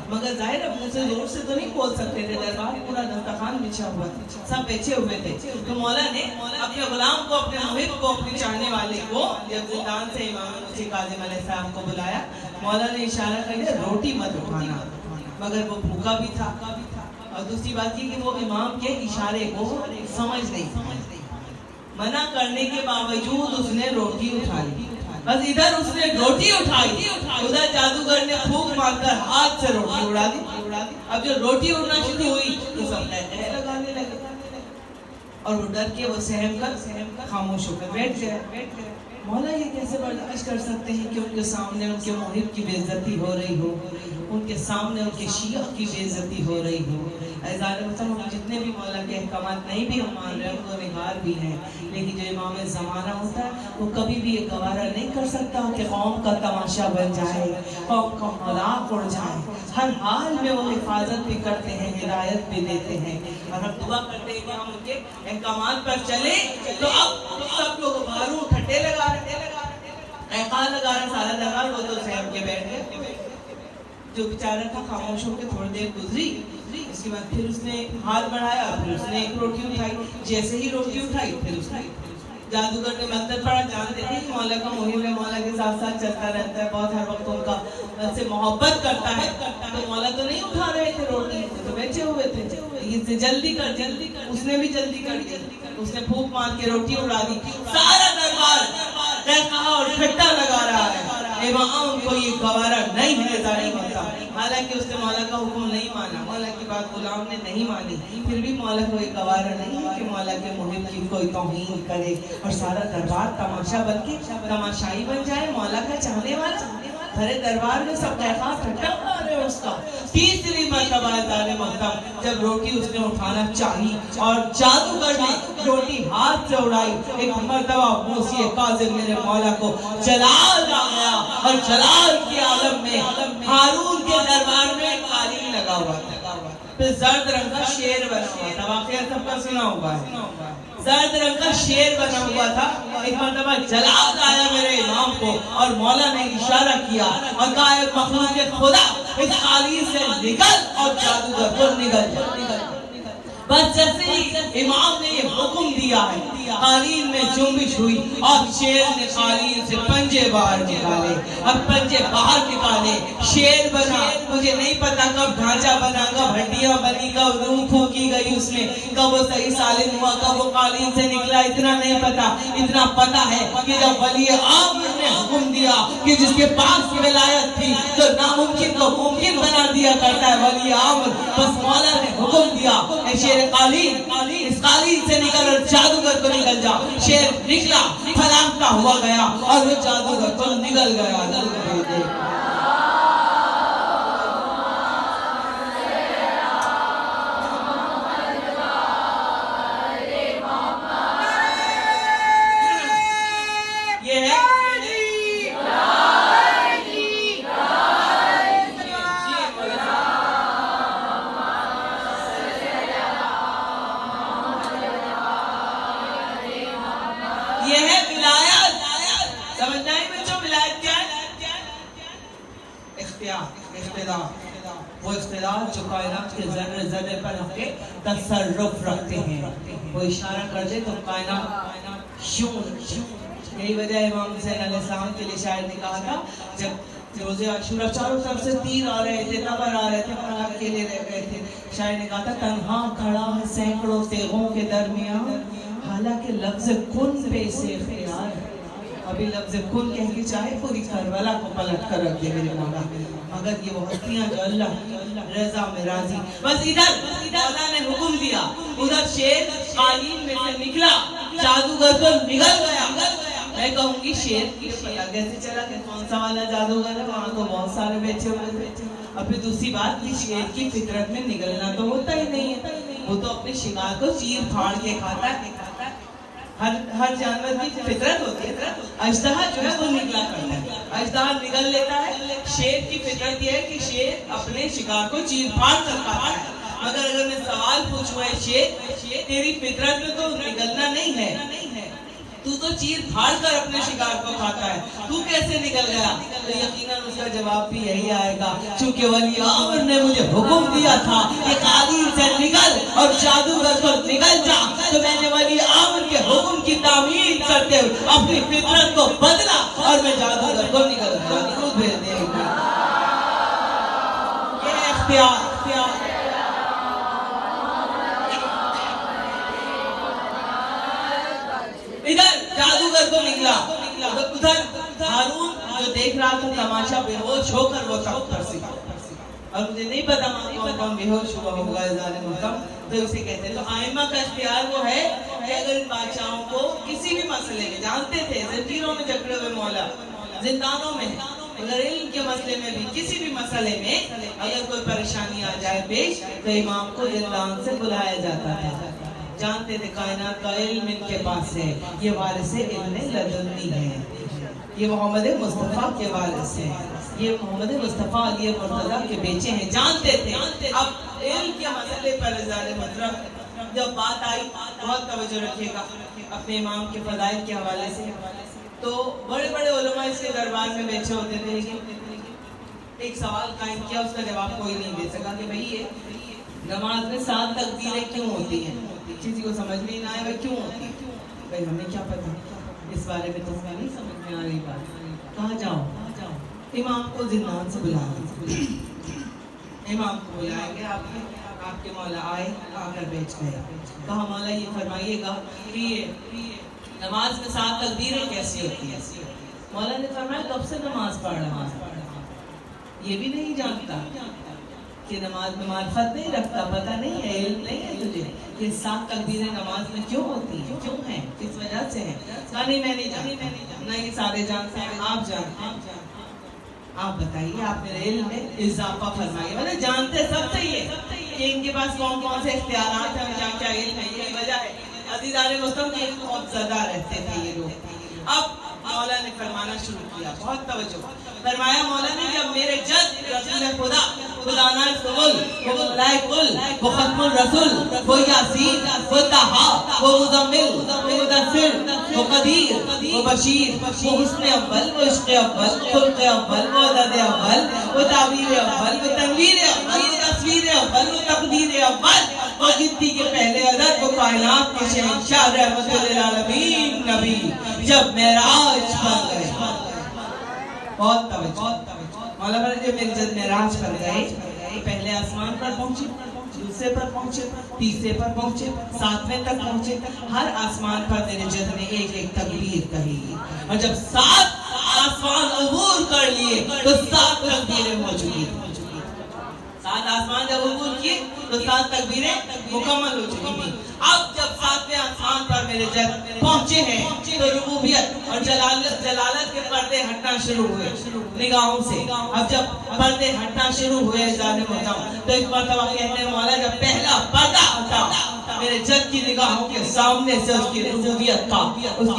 مگر ظاہر ہے منہ سے زور سے تو نہیں بول سکتے تھے، دربار پورا دسترخوان بچھا ہوا تھا، سب بیٹھے ہوئے تھے۔ تو مولا نے اپنے غلام کو، اپنے محب کو، اپنے چاہنے والے کو جب زندان سے امام مسیح کاظم علیہ السلام کو بلایا، مولا نے اشارہ کر دیا روٹی مت اٹھانا، مگر وہ بھوکا بھی تھا، اور دوسری بات یہ کہ وہ امام کے اشارے کو سمجھ نہیں، منع کرنے کے باوجود اس نے روٹی اٹھائی۔ بس ادھر اس نے روٹی اٹھائی، ادھر جادوگر نے پھونک مار کر ہاتھ سے روٹی اڑا دی۔ اب جو روٹی اڑنا شروع ہوئی تو سب لگانے لگے، اور وہ ڈر کے وہ سہم کر خاموش ہو کر بیٹھ گئے۔ مولا یہ کیسے برداشت کر سکتے ہیں کہ ان کے سامنے ان کے محب کی بے عزتی ہو رہی ہو، ان کے سامنے ان کے شیعہ کی بے عزتی ہو رہی ہو۔ ہم جتنے بھی مولا کے احکامات نہیں بھی ہم مان رہے ہیں، ان کو نگار بھی ہیں، لیکن جو امام زمانہ ہوتا ہے وہ کبھی بھی یہ گوارہ نہیں کر سکتا کہ قوم کا تماشا بن جائے، قوم کا مذاق اڑ جائے۔ ہر حال میں وہ حفاظت بھی کرتے ہیں، ہدایت بھی دیتے ہیں، اور ہم دعا کرتے ہیں کہ ہم ان کے احکامات پر چلیں۔ تو اب سب لوگ بھاروں ٹھٹے لگا احقال لگا رہا سارا دربار، وہ تو سہم کے بیٹھ گئے۔ جو بیچارہ تھا خاموش ہو کے تھوڑی دیر گزری، اس کے بعد پھر اس نے ہاتھ بڑھایا، پھر اس نے ایک روٹی اٹھائی، جیسے ہی روٹی اٹھائی پھر اس نے جادوگر نے منتر پڑھا۔ جانتے تھے کہ مولا کا محب ہے، مولا کے ساتھ ساتھ چلتا رہتا ہے، بہت ہر وقت ان کا سے محبت کرتا ہے، تو مولا تو نہیں اٹھا رہے تھے روٹی، تو بیٹھے ہوئے تھے، جلدی کر اس نے بھی جلدی کر دی، اس نے پھونک مار کے روٹی اڑا دی۔ سارا دربار کہا اور ٹھٹا لگا رہا ہے، امام کو یہ گوارا نہیں ہے ظاہر ہوتا، حالانکہ اس نے مولا کا حکم نہیں مانا، مولا کی بات غلام نے نہیں مانی، پھر بھی مولا کو یہ گوارا نہیں ہے کہ مولا کے محب کی کوئی توہین کرے اور سارا دربار تماشا بن کے تماشائی بن جائے، مولا کا چاہنے والا بھرے دربار میں سب کہات ٹھٹا اڑا رہے اس کا۔ تیسری مرتبہ ظالم محترم جب روٹی اس نے اٹھانا چاہی اور جادوگر نے روٹی ہاتھ سے اڑائی، ایک مرتبہ موسی کاظم میرے مولا کو جلال آ گیا، اور جلال کے عالم میں ہارون کے دربار میں قالین لگا ہوا تھا، پھر زرد رنگ کا شیر بنا ہوا تھا، واقعہ سب کا سنا ہوا ہے، زرد رنگ کا شیر بنا ہوا تھا۔ ایک مرتبہ جلال آیا میرے امام کو، اور مولا نے اشارہ کیا اور کہا اے مخلوق خدا اس قالین سے نکل، اور جادوگر کو نکل جا۔ بس جیسے ہی امام نے یہ حکم دیا ہے، قالین میں جنبش ہوئی، اور شیر نے قالین سے پنجے باہر نکالے، اور پنجے باہر نکالے، شیر بنا۔ مجھے نہیں پتا کب ڈھانچہ بنا، کب ہڈیاں بنی، کب روح پھونکی گئی اس میں، کب وہ صحیح سالم ہوا، کب وہ قالین سے نکلا، اتنا نہیں پتا۔ اتنا پتا ہے کہ جب ولی عامر نے حکم دیا کہ جس کے پاس ولایت تھی تو ناممکن کو ممکن بنا دیا کرتا ہے ولی عامر، بس مولا نے حکم دیا اے شیر قالین اس قالین سے نکل اور جادوگر کو نکل جا۔ شیر نکلا، پھلانگتا ہوا گیا، اور وہ جادوگر کو نکل گیا۔ وہ اختیار جو کائنات کے ذرے ذرے پر کے تصرف رکھتے ہیں، وہ اشارہ کر دے تو کائنات یوں۔ یہی وجہ امام حسین علیہ السلام کے لیے شاعر نے کہا تھا، جب روزے عاشورہ چاروں طرف سے تیر آ رہے تھے، تبر آ رہے تھے، پر اکیلے رہ گئے تھے، شاعر نے کہا تھا تنہا کھڑا ہے سینکڑوں تیغوں کے درمیان، حالانکہ لفظ کن پہ سے اختیار ہے۔ ابھی لفظ خون کہہ کے چاہے پوری کربلا کو پلٹ کر رکھ دے میرے مولا، مگر یہ وہ ہستیاں جو اللہ رضا میں راضی. بس ادھر مولا نے حکم دیا، ادھر شیر قالین میں سے نکلا، جادوگر کو نگل گیا. میں کہوں گی شیر کی پتہ کیسے چلا کہ کون سا والا جادوگر ہے، وہاں تو بہت سارے بیٹھے ہوئے تھے. اور پھر دوسری بات کہ شیر کی فطرت میں نگلنا تو ہوتا ہی نہیں ہے، وہ تو اپنے شکار کو چیر پھاڑ کے کھاتا ہے. ہر جانور کی فطرت ہوتی ہے. اژدہا جو ہے وہ نگلا کرتا ہے، اژدہا نگل لیتا ہے. شیر کی فطرت یہ ہے کہ شیر اپنے شکار کو چیر پھاڑ کر کھاتا ہے. مگر اگر میں سوال پوچھوں ہے شیر، تیری فطرت میں تو نگلنا نہیں ہے، تو چیر پھاڑ کر اپنے شکار کو کھاتا ہے، تو کیسے نکل گیا؟ تو یقیناً اس کا جواب بھی یہی آئے گا، چونکہ ولی امر نے مجھے حکم دیا تھا کہ قالین سے نکل اور جادوگر کو نکل جا، تو میں نے ولی امر کے حکم کی تعمیل کرتے ہوئے اپنی فطرت کو بدلا اور میں جادوگر کو نکل بھیج دے گا. یہ اختیار ادھر جادوگر کو نکلا، ادھر ہارون جو دیکھ رہا تھا تماشا بے ہوش ہو کر وہ تخت پر سکا. اور مجھے نہیں پتا کون کون بے ہوش ہوا ہوگا ظالم محترم، تو اسے کہتے ہیں. تو آئمہ کا اختیار وہ ہے کہ اگر ان بادشاہوں کو کسی بھی مسئلے میں، جانتے تھے زنجیروں میں جکڑے ہوئے مولا، زندانوں میں، اگر علم کے مسئلے میں بھی کسی بھی مسئلے میں اگر کوئی پریشانی آ جائے پیش، تو امام کو زندان سے بلایا جاتا تھا. جانتے تھے کائنات کا علم ان کے پاس ہے، یہ وارث علم لدنی ہے، یہ محمد مصطفیٰ کے وارث ہیں، یہ محمد مصطفیٰ علی مرتضیٰ کے بیچے ہیں. جانتے تھے. اب علم کے مسئلے پر ظالم محترم جب بات آئی، بہت توجہ رکھیے گا اپنے امام کے فضائل کے حوالے سے. تو بڑے بڑے علماء اس کے دربار میں بیٹھے ہوتے تھے، لیکن ایک سوال قائم کیا، اس کا جواب کوئی نہیں دے سکا کہ بھئی یہ نماز میں 7 تکبیریں کیوں ہوتی ہیں؟ کسی کو سمجھ میں نہ آئے بھائی کیوں ہوتی ہے؟ بھائی ہمیں کیا پتا اس بارے میں، تو ہمیں نہیں سمجھ میں آ رہی بات. کہاں جاؤ؟ امام کو زندان سے بلانا. امام کو بلائیں گے، آپ کے مولا آئے، آ کر بیٹھ گئے. کہا مولا یہ فرمائیے گا کہ یہ نماز میں 7 تکبیریں کیسی ہوتی ہیں؟ مولا نے فرمایا کب سے نماز پڑھ رہا ہے، یہ بھی نہیں جانتا کہ نماز میں معرفت نہیں رکھتا، پتہ نہیں ہے، علم نہیں ہے تجھے کہ 7 تکبیریں نماز میں کیوں ہوتی ہیں، کیوں ہیں، کس وجہ سے ہیں؟ کہا نہیں میں نہیں جانتا. نہیں سارے جانتے ہیں، آپ جانتے ہیں. آپ بتائیے، آپ میرے علم میں اضافہ فرمائیے. مطلب جانتے سب سے یہ کہ ان کے پاس کون کون سے اختیارات ہیں، کیا کیا علم ہے. یہ وجہ ہے عزیزان مسلم کے خوف زدہ رہتے تھے یہ لوگ. اب مولا نے فرمانا شروع کیا، بہت توجہ فرمایا مولا نے، جب میرے جد رسول خدا خدانا سول، وہ ملائک کل، وہ ختم الرسول، وہ یاسین، وہ طہا، وہ مزمل، وہ مدثر، وہ قدیر، وہ بشیر، وہ حسن اول، وہ عشق اول، خلق اول، وہ عدد اول، وہ تعبیر اول، وہ تنویر اول، وہ تصویر اول، وہ تقدیر اول، وہ گنتی کے پہلے عدد، وہ کائنات کے شہنشاہ رحمت للعالمین نبی جب معراج پر گئے. بہت توجہ. مولا پر جب میرے جد معراج پر گئے، پہلے آسمان پر پہنچے، دوسرے پر پہنچے، تیسرے پر پہنچے، 7ویں تک پہنچے. ہر آسمان پر میرے جد نے ایک ایک تکبیر کہی، اور جب 7 آسمان عبور کر لیے تو 7 تکبیریں ہو چکی. 7 آسمان جب عبور کیے تو 7 تکبیریں مکمل ہو چکی تھی. اب جب 7ویں آسمان پر میرے جد پہنچے ہیں تو ربوبیت اور جلالت کے پردے ہٹنا شروع ہوئے نگاہوں سے. اب جب پردے ہٹنا شروع ہوئے ظالم محترم، تو ایک مرتبہ کہتے ہیں مولا جب پہلا پردہ ہٹا میرے جد کی نگاہوں کے سامنے سے اس کی ربوبیت کا، اس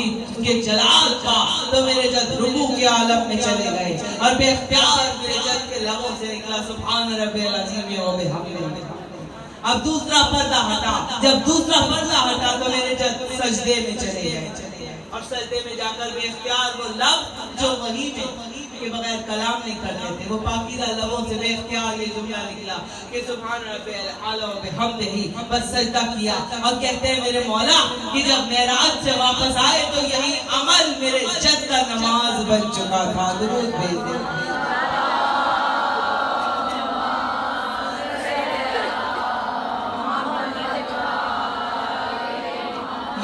کے جلال کا، تو میرے جد ربو کے عالم میں چلے گئے اور بے اختیار میرے جد کے لبوں سے نکلا سبحان ربی العظیم و بحمدہ. اب دوسرا پردہ ہٹا، جب دوسرا پردہ ہٹا تو میرے جد سجدے میں چلے گئے، اور سجدے میں جا کر بے اختیار وہ لب جو وحی میں کے بغیر کلام نہیں کرتے تھے، وہ پاکیزہ لبوں سے بے اختیار یہ جملہ نکلا کہ سبحان ربی الاعلی و بحمدہ، بس سجدہ کیا. اور کہتے ہیں میرے مولا کہ جب معراج سے واپس آئے تو یہی عمل میرے جد کا نماز بن چکا تھا. درود بھیج دیں.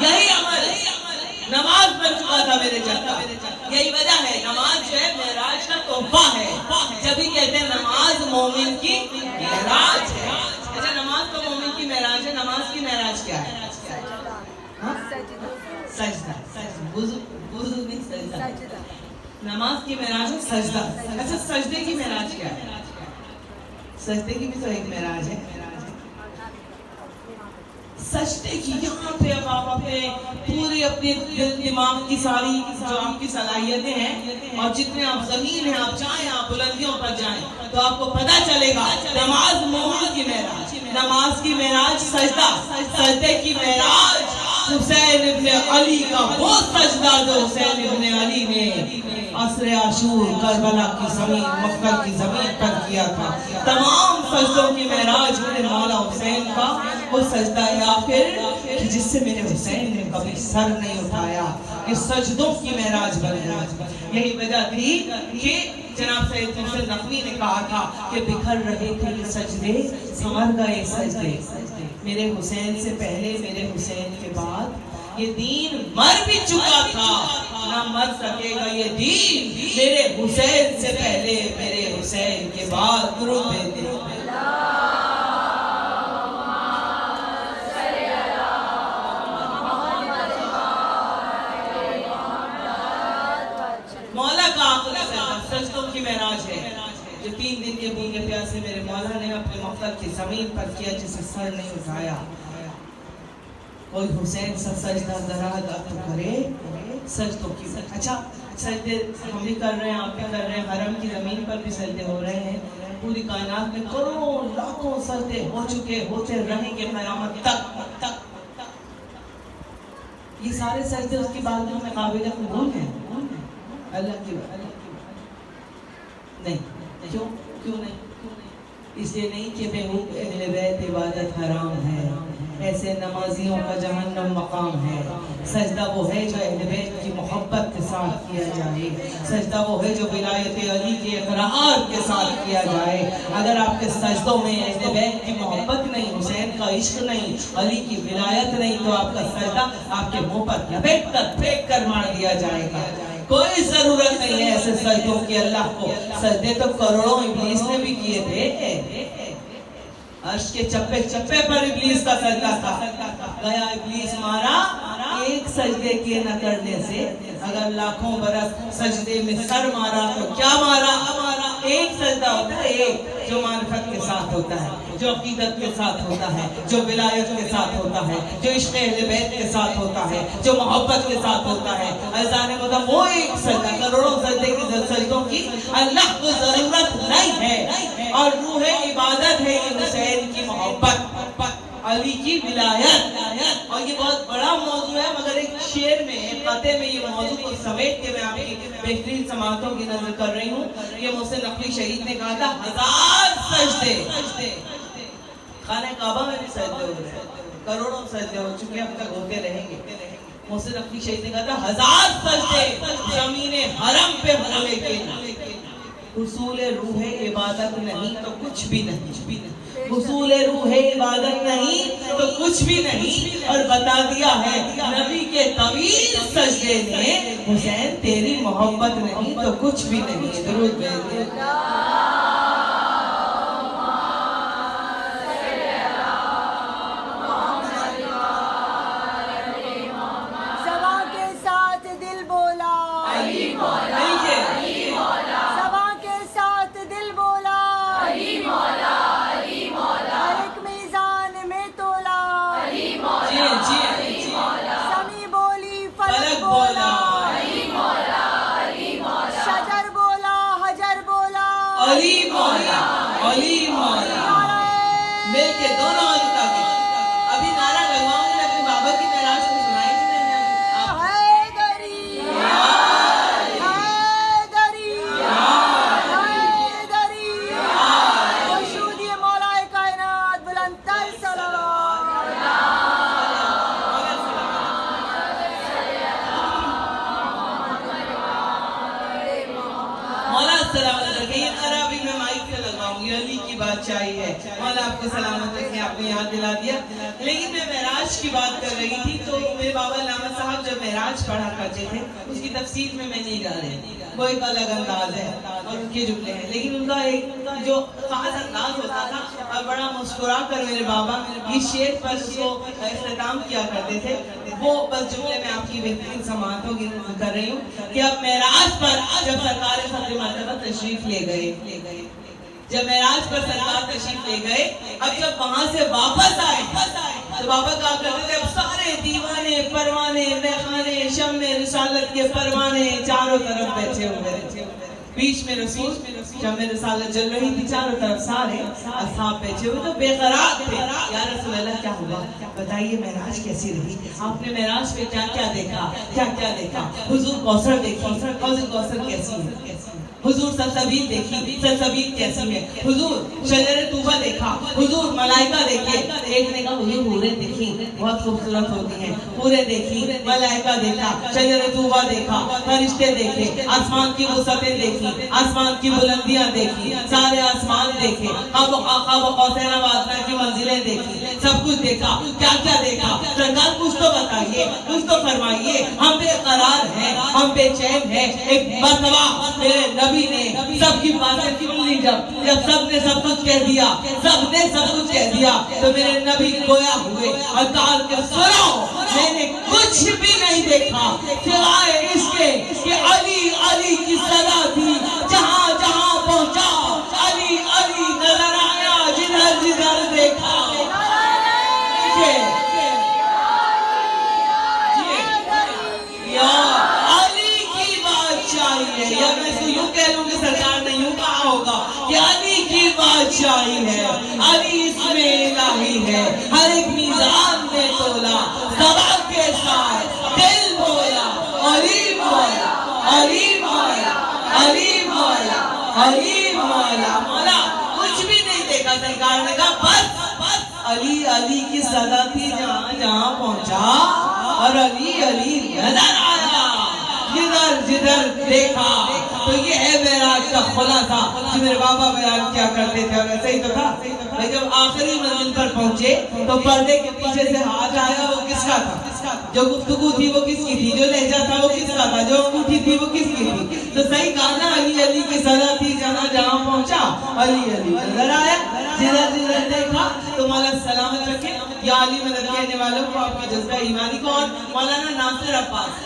یہی عمل نماز بن چکا تھا تھا میرے جد کا. یہی وجہ ہے نماز جو ہے معراج کا تحفہ ہے. جبھی کہتے ہیں نماز مومن کی معراج ہے. اچھا نماز تو مومن کی معراج ہے. نماز کی معراج کیا ہے؟ سجدہ. وضو نہیں سجدہ. نماز کی معراج ہے سجدہ. اچھا سجدے کی معراج کیا ہے؟ سجدے کی بھی تو ایک معراج ہے. سجدے کی یہاں پہ اب آپ اپنے پورے اپنے دل دماغ کی ساری جو آپ کی صلاحیتیں ہیں اور جتنے آپ زمین ہیں آپ چاہیں آپ بلندیوں پر جائیں تو آپ کو پتہ چلے گا نماز مومن کی معراج. نماز کی معراج سجدہ. سجدے کی معراج حسین ابن علی کا وہ سجدہ جو حسین ابن علی نے عصر عاشور کربلا کی زمین مکہ کی زمین پر کیا تھا. تمام سجدوں کی معراج میرے مولا حسین کا وہ سجدہ آخر کہ جس سے میرے حسین نے کبھی سر نہیں اٹھایا. یہ سجدوں کی معراج بن گیا. یہی وجہ تھی کہ جناب سید مرشد نقوی نے کہا تھا کہ بکھر رہے تھے یہ سجدے سنور گئے سجدے. میرے حسین سے پہلے میرے حسین کے بعد یہ دین مر بھی چکا تھا نہ مر سکے گا یہ دین میرے حسین سے پہلے میرے حسین کے بعد. درود بھیجتے مولا کا آخری سجدوں کی معراج ہے جو 3 دن کے بھوکے پیاسے میرے مولا نے اپنے مقتل کی زمین پر کیا جسے سر نہیں اٹھایا. کوئی حسین سا سجدہ ذرا تو کرے سجدوں کی. اچھا سجدے ہم بھی کر رہے ہیں آپ بھی کر رہے ہیں. حرم کی زمین پر بھی سجدے ہو رہے ہیں. پوری کائنات میں کروڑوں لاکھوں سجدے ہو چکے ہوتے رہیں گے قیامت تک. یہ سارے سجدے اس کی بارگاہ میں قابل قبول ہیں اللہ کی نہیں. کیوں نہیں؟ اس لیے نہیں کہ محبوب اہل بیت عبادت حرام ہے. ایسے نمازیوں کا جہنم مقام ہے. سجدہ وہ ہے جو اہل بیت کی محبت کے ساتھ کیا جائے. سجدہ وہ ہے جو ولایت علی کے اقرار کے ساتھ کیا جائے. اگر آپ کے سجدوں میں اہل بیت کی محبت نہیں حسین کا عشق نہیں علی کی ولایت نہیں تو آپ کا سجدہ آپ کے منہ پر لپیٹ کر پھینک کر مار دیا جائے گا. کوئی ضرورت نہیں ہے ایسے سجدوں کی اللہ کو. سجدے تو کروڑوں ابلیس نے بھی کیے تھے. عرش کے چپے چپے پر ابلیس کا سجدہ تھا. گیا ابلیس مارا ایک سجدے کے نہ کرنے سے. اگر لاکھوں برس سجدے میں سر مارا تو کیا مارا؟ ایک سجدہ ہوتا ہے ایک جو معرفت کے ساتھ ہوتا ہے جو عقیدت کے ساتھ ہوتا ہے جو ولایت کے ساتھ ہوتا ہے جو عشق اہل بیت کے ساتھ ہوتا ہے جو محبت کے ساتھ ہوتا ہے. ایسا نہیں ہوتا وہ ایک سجدہ. کروڑوں سجدے کی سجدوں کی اللہ کو ضرورت نہیں ہے. اور روح عبادت ہے یہ حسین کی محبت علی کی ولایت. اور یہ بہت بڑا موضوع ہے مگر ایک شعر میں ایک قطعے میں یہ موضوع کو سمیٹ کے میں آپ کی بہترین سماعتوں کی نظر کر رہی ہوں. یہ محسن نقوی شہید نے کہا تھا 1000 سجدے خانہ کعبہ میں بھی سجدے ہو رہے ہیں. کروڑوں سجدے ہو چکے اب تک ہوتے رہیں گے. محسن نقوی شہید نے کہا تھا 1000 سجدے زمین حرم پہ ہو لیکن حصول روح عبادت نہیں تو کچھ بھی نہیں. حصول روح عبادت نہیں تو کچھ بھی نہیں. اور بتا دیا ہے نبی کے طویل سجدے نے حسین تیری محبت نہیں تو کچھ بھی نہیں. درود بھیجتے علی مولا علی مولا مل کے دونوں علی کا ابھی نعرہ لگواؤں گے اپنے بابا کی معراج کو سنائے کہ نہیں. حیدری حیدری حیدری مشہود مولا کائنات بلند تر صلوات مولا السلام علیکم. عربی میں مائک سے لگواؤں گی. علی کی بادشاہی ہے. مولا آپ کو سلامت رکھے. آپ نے یاد دلا دیا. لیکن میں معراج کی بات کر رہی تھی تو میرے بابا علامہ صاحب جب معراج پڑھا کرتے تھے اس کی تفسیر میں نہیں جا رہی، وہ ایک الگ انداز ہے اور ان کے جملے ہیں، لیکن ان کا ایک جو خاص انداز ہوتا تھا اور بڑا مسکرا کر میرے بابا اس شعر پر اس کو اختتام کیا کرتے تھے. وہ بس جملے میں آپ کی بہترین سماعتوں کی کر رہی ہوں کہ اب معراج پر جب سرکار فضل مرتبہ تشریف لے گئے، جب معراج پر سرکار تشریف لے گئے، اب جب وہاں سے واپس آئے تو بابا کہا کرتے تھے اب سارے دیوانے پروانے میخانے شم رسالت کے پروانے چاروں طرف بیٹھے ہوئے تھے، بیچ میں رسول شم رسالت جل رہی تھی، چاروں طرف سارے اصحاب بیٹھے ہوئے تو بے قرار تھے. یا رسول اللہ کیا ہوا، بتائیے معراج کیسی رہی، آپ نے معراج پہ کیا کیا دیکھا، کیا کیا دیکھا. حضور کوثر دیکھی، حضور کوثر کیسی ہے، حضور سلسبیل دیکھی، سلسبیل کیسی ہے، حضور شجر طوبہ دیکھا، حضور ملائکہ دیکھے. ایک نے کہا حضور حوریں دیکھی بہت خوبصورت ہوتی ہیں، حوریں دیکھی، ملائکہ دیکھا، شجر طوبہ دیکھا، فرشتے دیکھے، آسمان کی وسعتیں دیکھی، آسمان کی بلندیاں دیکھی، سارے آسمان دیکھے، خواب و قوسین وادنا کی منزلیں دیکھی، سب کچھ دیکھا. کیا کیا دیکھا سرکار کچھ تو بتائیے، کچھ تو فرمائیے. ہم بے قرار ہیں، ہم بے چین ہیں. ایک مرتبہ میرے نبی نے سب کی باتیں سن لی، جب سب نے سب کچھ کہہ دیا، سب نے سب کچھ کہہ دیا تو میرے نبی گویا ہوئے اور کہا کہ سنو میں نے کچھ بھی نہیں دیکھا سوائے اس کے کہ علی علی کی صدا تھی، جہاں جہاں پہنچا علی علی نظر آیا، جدھر جدھر دیکھا. یا میں اس کو یوں کہہ لوں کہ سرکار نے یوں کہا ہوگا کہ علی کی بادشاہی ہے، علی اس میں الہی ہے، ہر ایک میزان میں تولا، سبا کے ساتھ دل بولا علی مولا علی مولا علی مولا علی مولا. مولا کچھ بھی نہیں دیکھا، سرکار نے کہا بس علی علی کی صدا تھی، جہاں جہاں پہنچا اور علی علی نظر آیا، جدھر جدھر دیکھا. تو یہ ہے معراج کا خلاصہ جو میرے بابا بیان کیا کرتے تھے. اور ایسا ہی تو تھا بھائی، جب آخری منزل پر پہنچے تو پردے کے پیچھے سے ہاتھ آیا، وہ کس کا تھا؟ جو گفتگو تھی وہ کس کی تھی، جو لہجہ تھا وہ کس کا تھا، جو انگوٹھی تھی وہ کس کی تھی. تو صحیح کہا نا، علی علی کی صدا تھی، جہاں جہاں پہنچا علی علی نظر آیا، جدھر جدھر دیکھا. تو مولا سلامت رکھے یا علی مدد کہنے والوں کو، آپ کی جذبہ ایمانی کو. اور مولانا ناصر عباس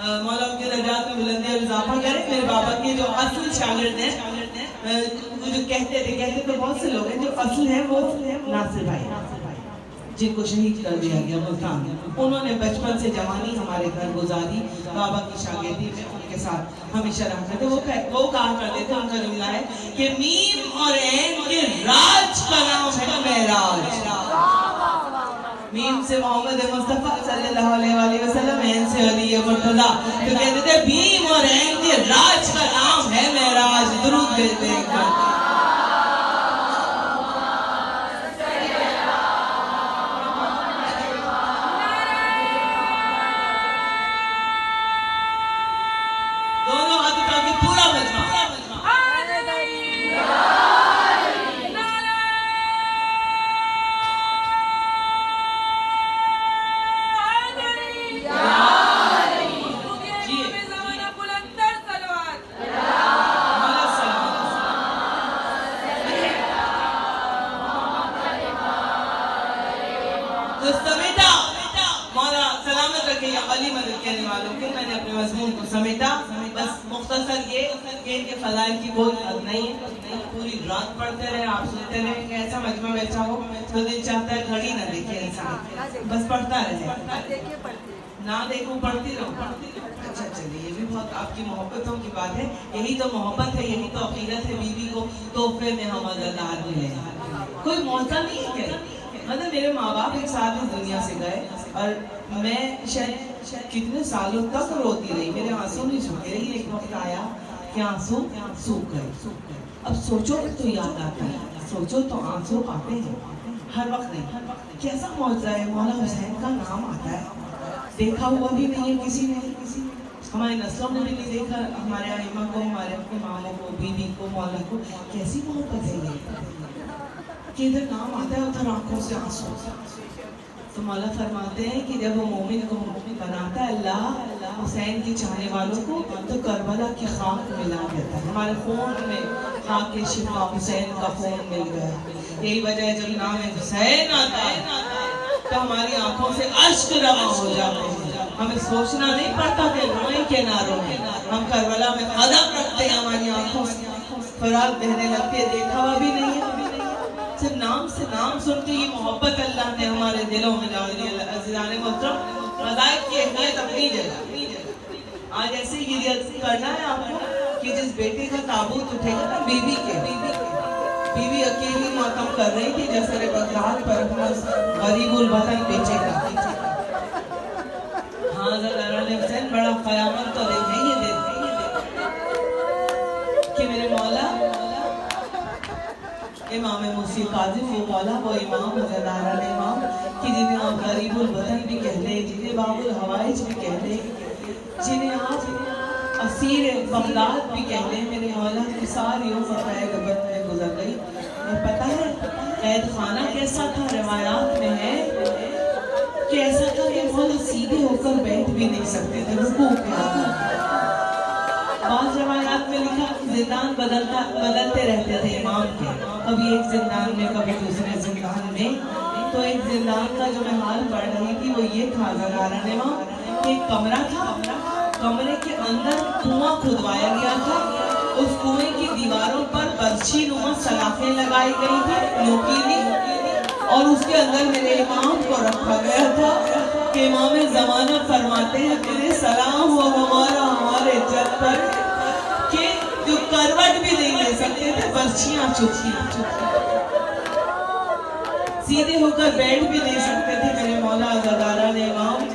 مولا ان کے درجات میں بلندی اور اضافہ کرے. میرے بابا کے جو اصل شاگرد ہیں، وہ جو کہتے تو بہت سے لوگ ہیں، جو اصل ہیں وہ ناصر بھائی جن کو شہید کر دیا گیا ملتان میں. انہوں نے بچپن سے جوانی ہمارے گھر گزاری، بابا کی شاگردی میں ان کے ساتھ ہمیشہ رہا کرتے. وہ کہا کرتے تھے، ان کا جملہ ہے کہ میم اور عین کے راج کا نام ہے معراج. میم سے محمد مصطفیٰ صلی اللہ علیہ وآلہ وسلم، عین سے علی مرتضیٰ. تو کہتے تھے میم اور عین کے راج کا نام ہے معراج. درود بھیجتے ہیں. علی مدد کہنے والوں کے میں نے اپنے مضمون کو سمیٹا. بس مختصر یہ کہ ان کے فضائل کی کوئی حد نہیں ہے. پوری رات پڑھتے رہے، آپ سنتے رہے کہ ایسا مجمع بیٹھا ہو تو دل چاہتا ہے گھڑی نہ دیکھے انسان، بس پڑھتا رہے. نہ دیکھوں پڑھتی رہوں. اچھا چلیے، یہ بھی بہت آپ کی محبتوں کی بات ہے. یہی تو محبت ہے، یہی تو عقیدت ہے. بیوی کو تحفے میں ہم عزادار ملے، کوئی موضوع نہیں ہے. مطلب میرے ماں باپ ایک ساتھ اس دنیا سے گئے اور میں شاید کتنے سالوں تک روتی رہی، میرے آنسو نہیں سوکھے. لیکن ایک وقت آیا کہ آنسو سوکھ گئے. اب سوچو تو یاد آتا ہے، سوچو تو آنسو آتے ہیں، ہر وقت نہیں. کیسا معجزہ ہے، مولا حسین کا نام آتا ہے، دیکھا ہوا بھی نہیں ہے کسی نے، ہماری نسلوں نے بھی نہیں دیکھا. ہمارے ائمہ کو، ہمارے اپنے ماموں کو، بیوی کو، مولا کو. کیسی محبت ہے یہ کہ ادھر نام آتا ہے ادھر آنکھوں سے آنسو. تو مولا فرماتے ہیں کہ جب وہ مومن کو بناتا ہے اللہ حسین کی چاہنے والوں کو تو کربلا کی خاک ملا دیتا ہے. ہمارے خون میں خاک شفا حسین کا خون مل گیا. یہی وجہ ہے جب نام حسین آتا ہے تو ہماری آنکھوں سے اشک رواں ہو جاتے ہیں. ہمیں سوچنا نہیں پڑتا کہ روئیں کہ نہ روئیں. ہم کربلا میں قدم رکھتے ہیں, ہماری آنکھوں سے فراق بہنے لگتی ہے. دیکھا ہوا بھی نہیں ہے, صرف نام سے نام سن کے یہ محبت اللہ نے ہمارے دلوں میں ڈال دی. عزیزان محترم, مذاہب کی اہمیت اپنی جگہ. آج ایسے ہی کرنا ہے آپ کو کہ جس بیٹے کا تابوت اٹھے گا نا بیوی بیوی اکیلی ماتم کر رہی تھی جیسے بغداد پر اپنا غریب الوطن بیچے گا. ہاں حضرت حسین بڑا قیامت تو دیکھیں یہ کہ میرے مولا امام موسی قاضی وہ مولا وہ امام حضرت امام کہ جنہیں آپ غریب الوطن بھی کہہ لیں, جنہیں باب الحوائج بھی کہہ لیں, جنہیں آپ اسیر بغداد بھی کہہ لیں. میرے مولا کی ساری عمر قید بند میں گزر گئی. اور پتہ ہے قید خانہ کیسا تھا؟ روایات میں ہے کہ ایسا تھا کہ مولا سیدھے ہو کر بیٹھ بھی نہیں سکتے تھے, رکوع پہ آ کر. بعض روایات میں لکھا زندان بدلتے رہتے تھے امام کے, کبھی ایک زندان میں کبھی دوسرے زندان میں. تو ایک زندان کا جو میں حال پڑھ رہی تھی وہ یہ تھا زنارہ امام کہ ایک کمرہ تھا, کمرے کے اندر کنواں کھدوایا گیا تھا. اس کنویں کی دیواروں پر برچھی نما سلاخیں لگائی گئی تھی نوکیلی, اور اس کے اندر میرے امام کو رکھا گیا تھا کہ امام زمانہ فرماتے ہیں تیرے سلام ہو ہمارے جد پر کہ جو کروٹ بھی نہیں لے سکتے تھے, برچیاں چپکی سیدھے ہو کر بیٹھ بھی نہیں سکتے تھے. میرے مولا عزادارہ نے امام,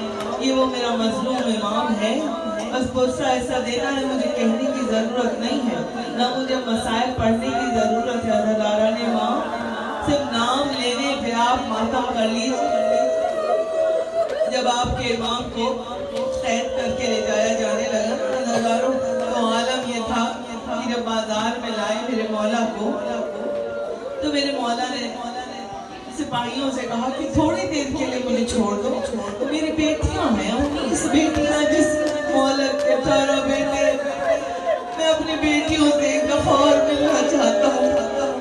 یہ وہ میرا مظلوم امام ہے, بس پرسہ ایسا دینا ہے, مجھے کہنے کی ضرورت نہیں ہے, نہ مجھے مسائل پڑھنے کی ضرورت ہے. عزادارہ نے امام صرف نام لینے پہ آپ ماتم کر لیجیے. جب آپ کے امام کو قید کر کے لے جایا جانے لگا نظاروں تو عالم یہ تھا کہ جب بازار میں لائے میرے مولا کو تو میرے مولا نے سپاہیوں سے کہا کہ تھوڑی دیر کے لیے مجھے چھوڑ دو, میری بیٹیاں ہیں 19 بیٹیاں, جس مولت کے 18 بیٹے, میں اپنی بیٹیوں سے ایک دفعہ اور ملنا چاہتا ہوں,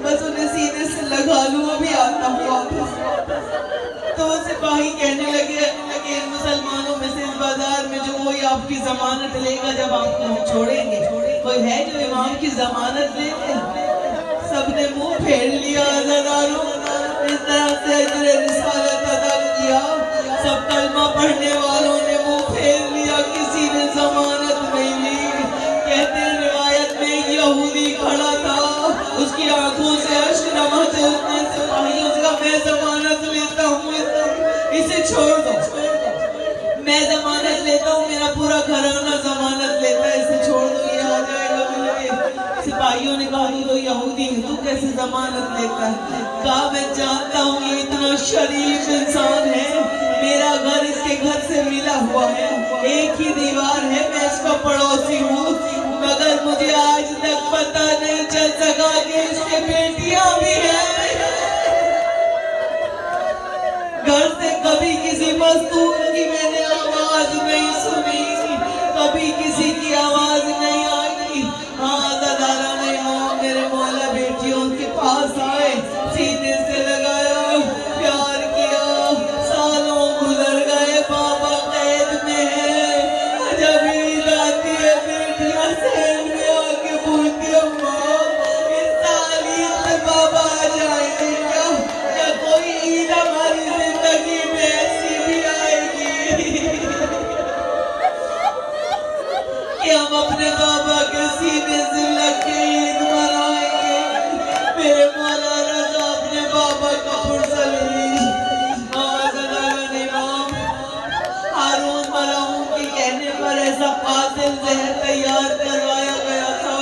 بس انہیں سینے سے لگا لوں, ابھی آتا ہوں واپس. تو وہ سپاہی کہنے لگے کہ مسلمانوں میں سے اس بازار میں جو کوئی آپ کی ضمانت لے گا جب آپ کو ہم چھوڑیں گے, کوئی ہے جو امام کی ضمانت لے لے؟ سب نے منہ پھیر لیا. عزاداروں اس طرح سے اجر رسالت ادا کیا, سب کلمہ پڑھنے والوں نے منہ پھیر لیا, کسی نے ضمانت نہیں لی. کہتے ہیں روایت میں یہودی کھڑا تھا, اس کی آنکھوں سے اشک رواں تھے, اس نے سپاہیوں سے کہا میں ضمانت لیتا ہوں, اسے چھوڑ دو, میں ضمانت لیتا ہوں, میرا پورا گھرانہ ضمانت لیتا ہے, اسے چھوڑ دو, یہ آ جائے گا مجھے. سپاہیوں نے کہا یہ تو یہودی ہے, تو کیسے ضمانت لیتا ہے؟ کہا میں جانتا ہوں یہ اتنا شریف انسان ہے, میرا گھر اس کے گھر سے ملا ہوا ہے, ایک ہی دیوار ہے, میں اس کا پڑوسی ہوں, مگر مجھے آج تک پتہ نہیں چل سکا کہ اس کے بیٹیاں بھی ہیں. گھر سے کبھی کسی مستور کی میں نے آواز نہیں سنی, کبھی کسی کی آواز نہیں آئی. ہاں عزادارہ نے امام میرے مولا بیٹیوں کے پاس آئے, سینے سے لگایا, پیار کیا, سالوں گزر گئے, بابا قید میں ہے. جب عید آتی ہے بیٹیاں سین میں آ کے بولتی اماں اس سال عید میں بابا آ جائیں گے کیا, یا کوئی عید ہماری زندگی میں ایسی بھی آئے گی کہ ہم اپنے بابا کے سینے سے لگ کے عید منائیں گے. میرے مولا رضا اپنے بابا کا پرسہ لی. عزادارہ نے امام ہارون مرحوم کے کہنے پر ایسا قاتل زہر تیار کروایا گیا تھا.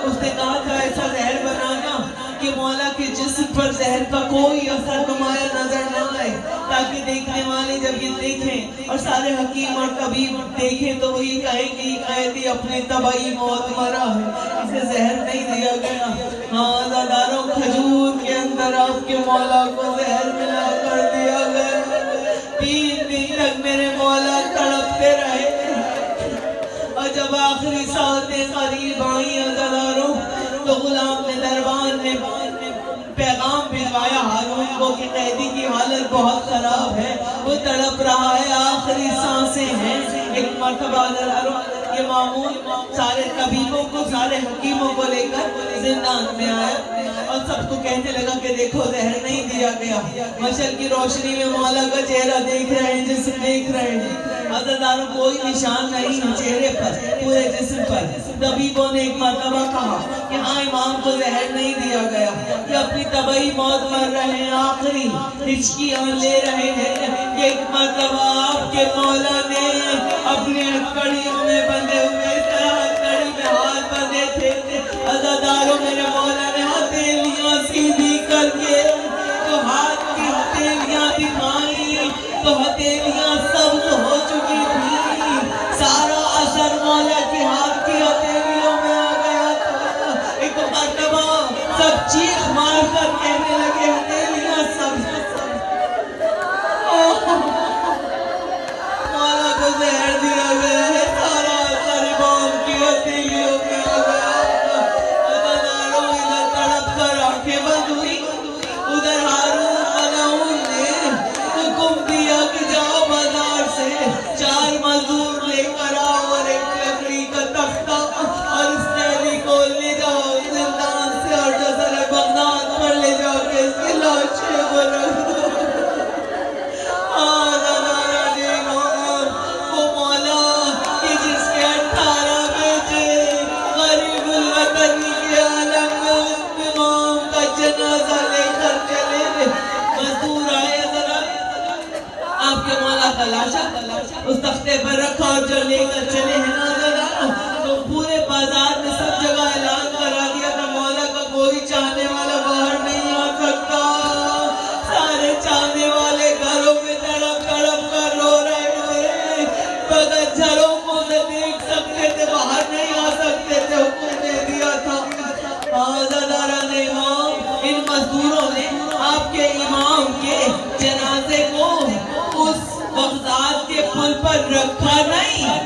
اس نے کہا تھا ایسا زہر بنانا کہ مولا کے جسم پر زہر کا کوئی اثر نمایاں نظر نہ آئے, تاکہ دیکھنے والے جب یہ دیکھیں اور سارے حکیم اور طبیب دیکھیں تو وہی کہیں کہ یہ قیدی اپنی طبعی موت مرا ہے, اسے زہر نہیں دیا گیا. ہاں عزاداروں کھجور کے اندر آپ کے مولا کو زہر ملا کر دیا گیا. 3 دن تک میرے مولا تڑپتے رہے، اور جب آخری ساعتیں قریب آئیں عزیزانو تو غلام نے دربان نے پیغام بھجوایا ہارون کو کہ قیدی کی حالت بہت خراب ہے، وہ تڑپ رہا ہے، آخری سانسیں ہیں۔ ایک مرتبہ عزیزانو یہ مامون سارے طبیبوں کو، سارے حکیموں کو لے کر زندان میں آیا اور سب کو کہنے لگا کہ دیکھو زہر نہیں دیا گیا، مشعل کی روشنی میں مولا کا چہرہ دیکھ رہے ہیں، جسم دیکھ رہے ہیں، عزیزانو کوئی نشان نہیں چہرے پر، پورے جسم پر۔ طبیبوں نے ایک مرتبہ کہا کہ ہاں امام کو زہر نہیں دیا گیا، کہ اپنی طبعی موت مر رہے ہیں، آخری ہچکیاں لے رہے ہیں۔ ایک مرتبہ آپ کے مولا نے اپنے کڑیوں میں بندے ہوئے، اس طرح کڑی میں ہاتھ بندے تھے، عزیزانو میرے مولا نے ہتھیلیاں سیدھی کر کے تو ہاتھ کی ہتھیلیاں دکھائیں تو ہتھیلیاں سبز ہو چکی تھی، سارا اثر مولا کی ہاتھ کی ہتھیلیوں میں آ گیا تھا۔ ایک مرتبہ سب چیخ مار کر کہنے لگے ہتھیلیاں سبز، مولا کو زہر دیا گیا ہے، سارا اثر امام کی ہتھیلیوں میں آ گیا۔ عزیزانو ادھر تڑپ کر آنکھیں بند ہوئی، ادھر ہارون ملعون نے حکم دیا کہ جاؤ بازار سے 4 مزدور لے کر آؤ اور ایک لکڑی کا تختہ اور اس قیدی کو لے جاؤ زندان سے اور جزر بغداد پر لے جا کے اس کی لاشیں کو رکھ دو۔ وہ مولا کہ جس کے 18 بیٹے غریب الوطنی کے عالم میں اس امام کا جنازہ لے کر چلے، مزدور آئے ذرا آپ کے مولا کا لاشا اس تختے پر رکھا اور جو لے کر چلے ہیں نا ذرا، تو پورے بازار میں سب جگہ اعلان کرا دیا تھا مولا کا کوئی چاہنے والا باہر نہیں آ سکتا، سارے چاہنے والے گھروں میں تڑپ تڑپ کر رو رہے تھے، بغیر جھروکوں سے دیکھ سکتے تھے، باہر نہیں آ سکتے تھے، حکم دے دیا تھا۔ عزیزان امام ان مزدوروں نے آپ کے امام کے جنازے کو اس بغداد کے پل پر رکھا نہیں،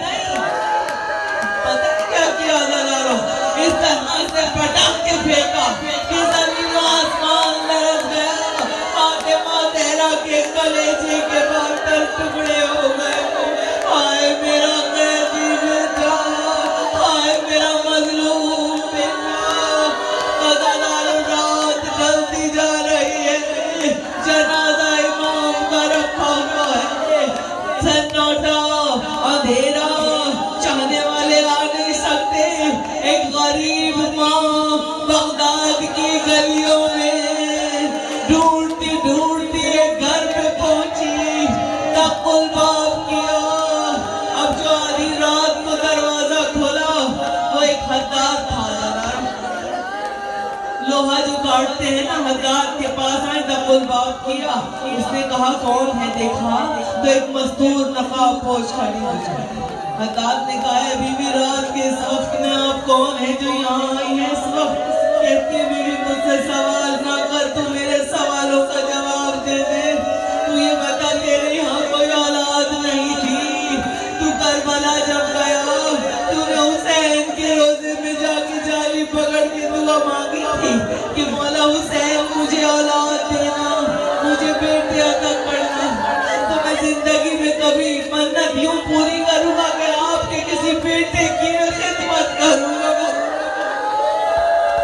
پتہ ہے کیا کیا عزیزانو، اس طرح سے پٹک کے پھینکا کہ زمین و آسمان لرز گیا، فاطمہ زہرا کے کلیجے کے بالکل ٹکڑے ہو گئے۔ ہائے میرا قیدی بیٹا، ہائے میرا مظلوم بیٹا۔ عزیزانو رات ڈھلتی جا رہی ہے، جنازہ امام کا رکھا ہوا ہے، سناٹا اندھیرا، چاہنے والے آ نہیں سکتے، ایک غریب ماں بغداد کی گلیوں میں ڈھونڈتی ڈھونڈتی ایک گھر پہ پہنچی، تق الباب کیا، اب جو آدھی رات کو دروازہ کھولا وہ ایک حداد تھا، لوہا جو کاٹتے ہیں نا، حداد کے پاس آئے، تق الباب کیا، اس نے کہا کون ہے، دیکھا تو ایک مزدور نقاب پوش کھڑی ہو جائے۔ حداد نے کہا ہے بی بی رات کے اس وقت میں آپ کون ہیں جو یہاں آئی ہیں اس وقت؟ کہتی بی بی مجھ سے سوال نہ کر، تو میرے سوالوں کا جواب دے دے، تو یہ بتا تیرے یہاں کوئی اولاد نہیں تھی، تو کربلا جب گیا تو نے حسین کے روزے میں جا کے جالی پکڑ کے دعا مانگی تھی کہ مولا حسین مجھے اولاد دینا، مجھے بیٹے عطا کرنا، تو میں زندگی میں کبھی منت یوں پوری کروں گا کہ آپ کے کسی بیٹے کی خدمت کروں گا۔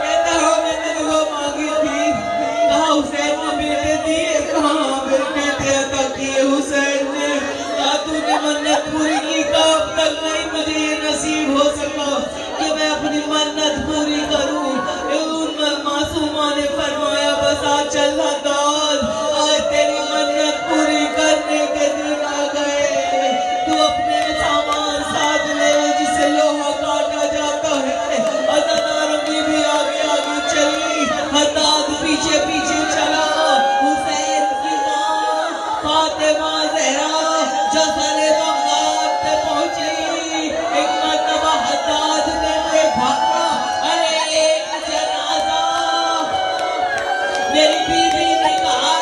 کہتا ہوں میں نے دعا مانگی تھی، کہا حسین نے بیٹے دیے، کہاں بیٹے عطا کیے حسین نے، کہا تو نے منت پوری کی، کہا اب تک نہیں مجھے یہ نصیب ہو سکا کہ میں اپنی منت پوری کروں۔ ان معصومہ نے فرمایا بس آج چل حداد، آج تیری منت پوری کرنے کے دن آ گئے، تو اپنے سامان ساتھ لے جسے لوہا کاٹا جاتا ہے۔ عزیزانو بی بی آگے آگے چلی، حداد پیچھے پیچھے چلا، حسین کی ماں فاطمہ زہرا جزر بغداد پہ پہنچی، ایک مرتبہ حداد نے دیکھا ارے ایک جنازہ، میری بیوی نے کہا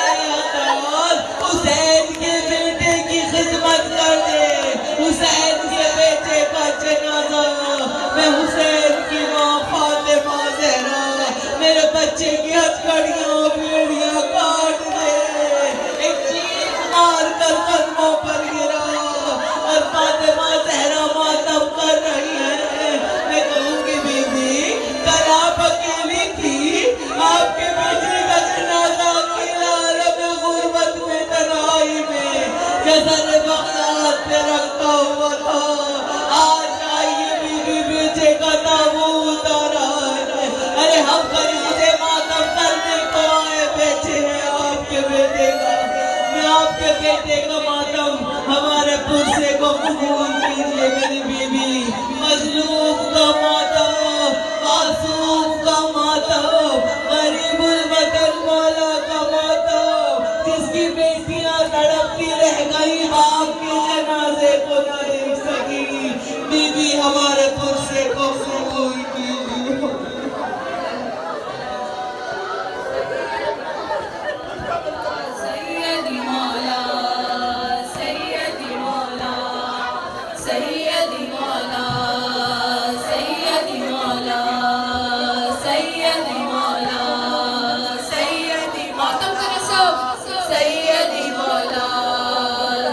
محفوظ کیجیے میری بیوی، مظلوم کا ماتم، معصوم کا ماتم، غریب الوطن مولا کا ماتم، جس کی بیٹیاں تڑپتی رہ گئی باپ کے جنازے کو نہ دیکھ سکی، بیوی ہمارے پرسے کو قبول کیجیے۔ سیدی مولا، سیدی مولا، سیدی مولا، سیدی مولا، سیدی مولا، سیدی ماتم کرے سب، سیدی مولا،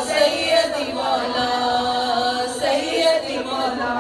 سیدی مولا، سیدی مولا،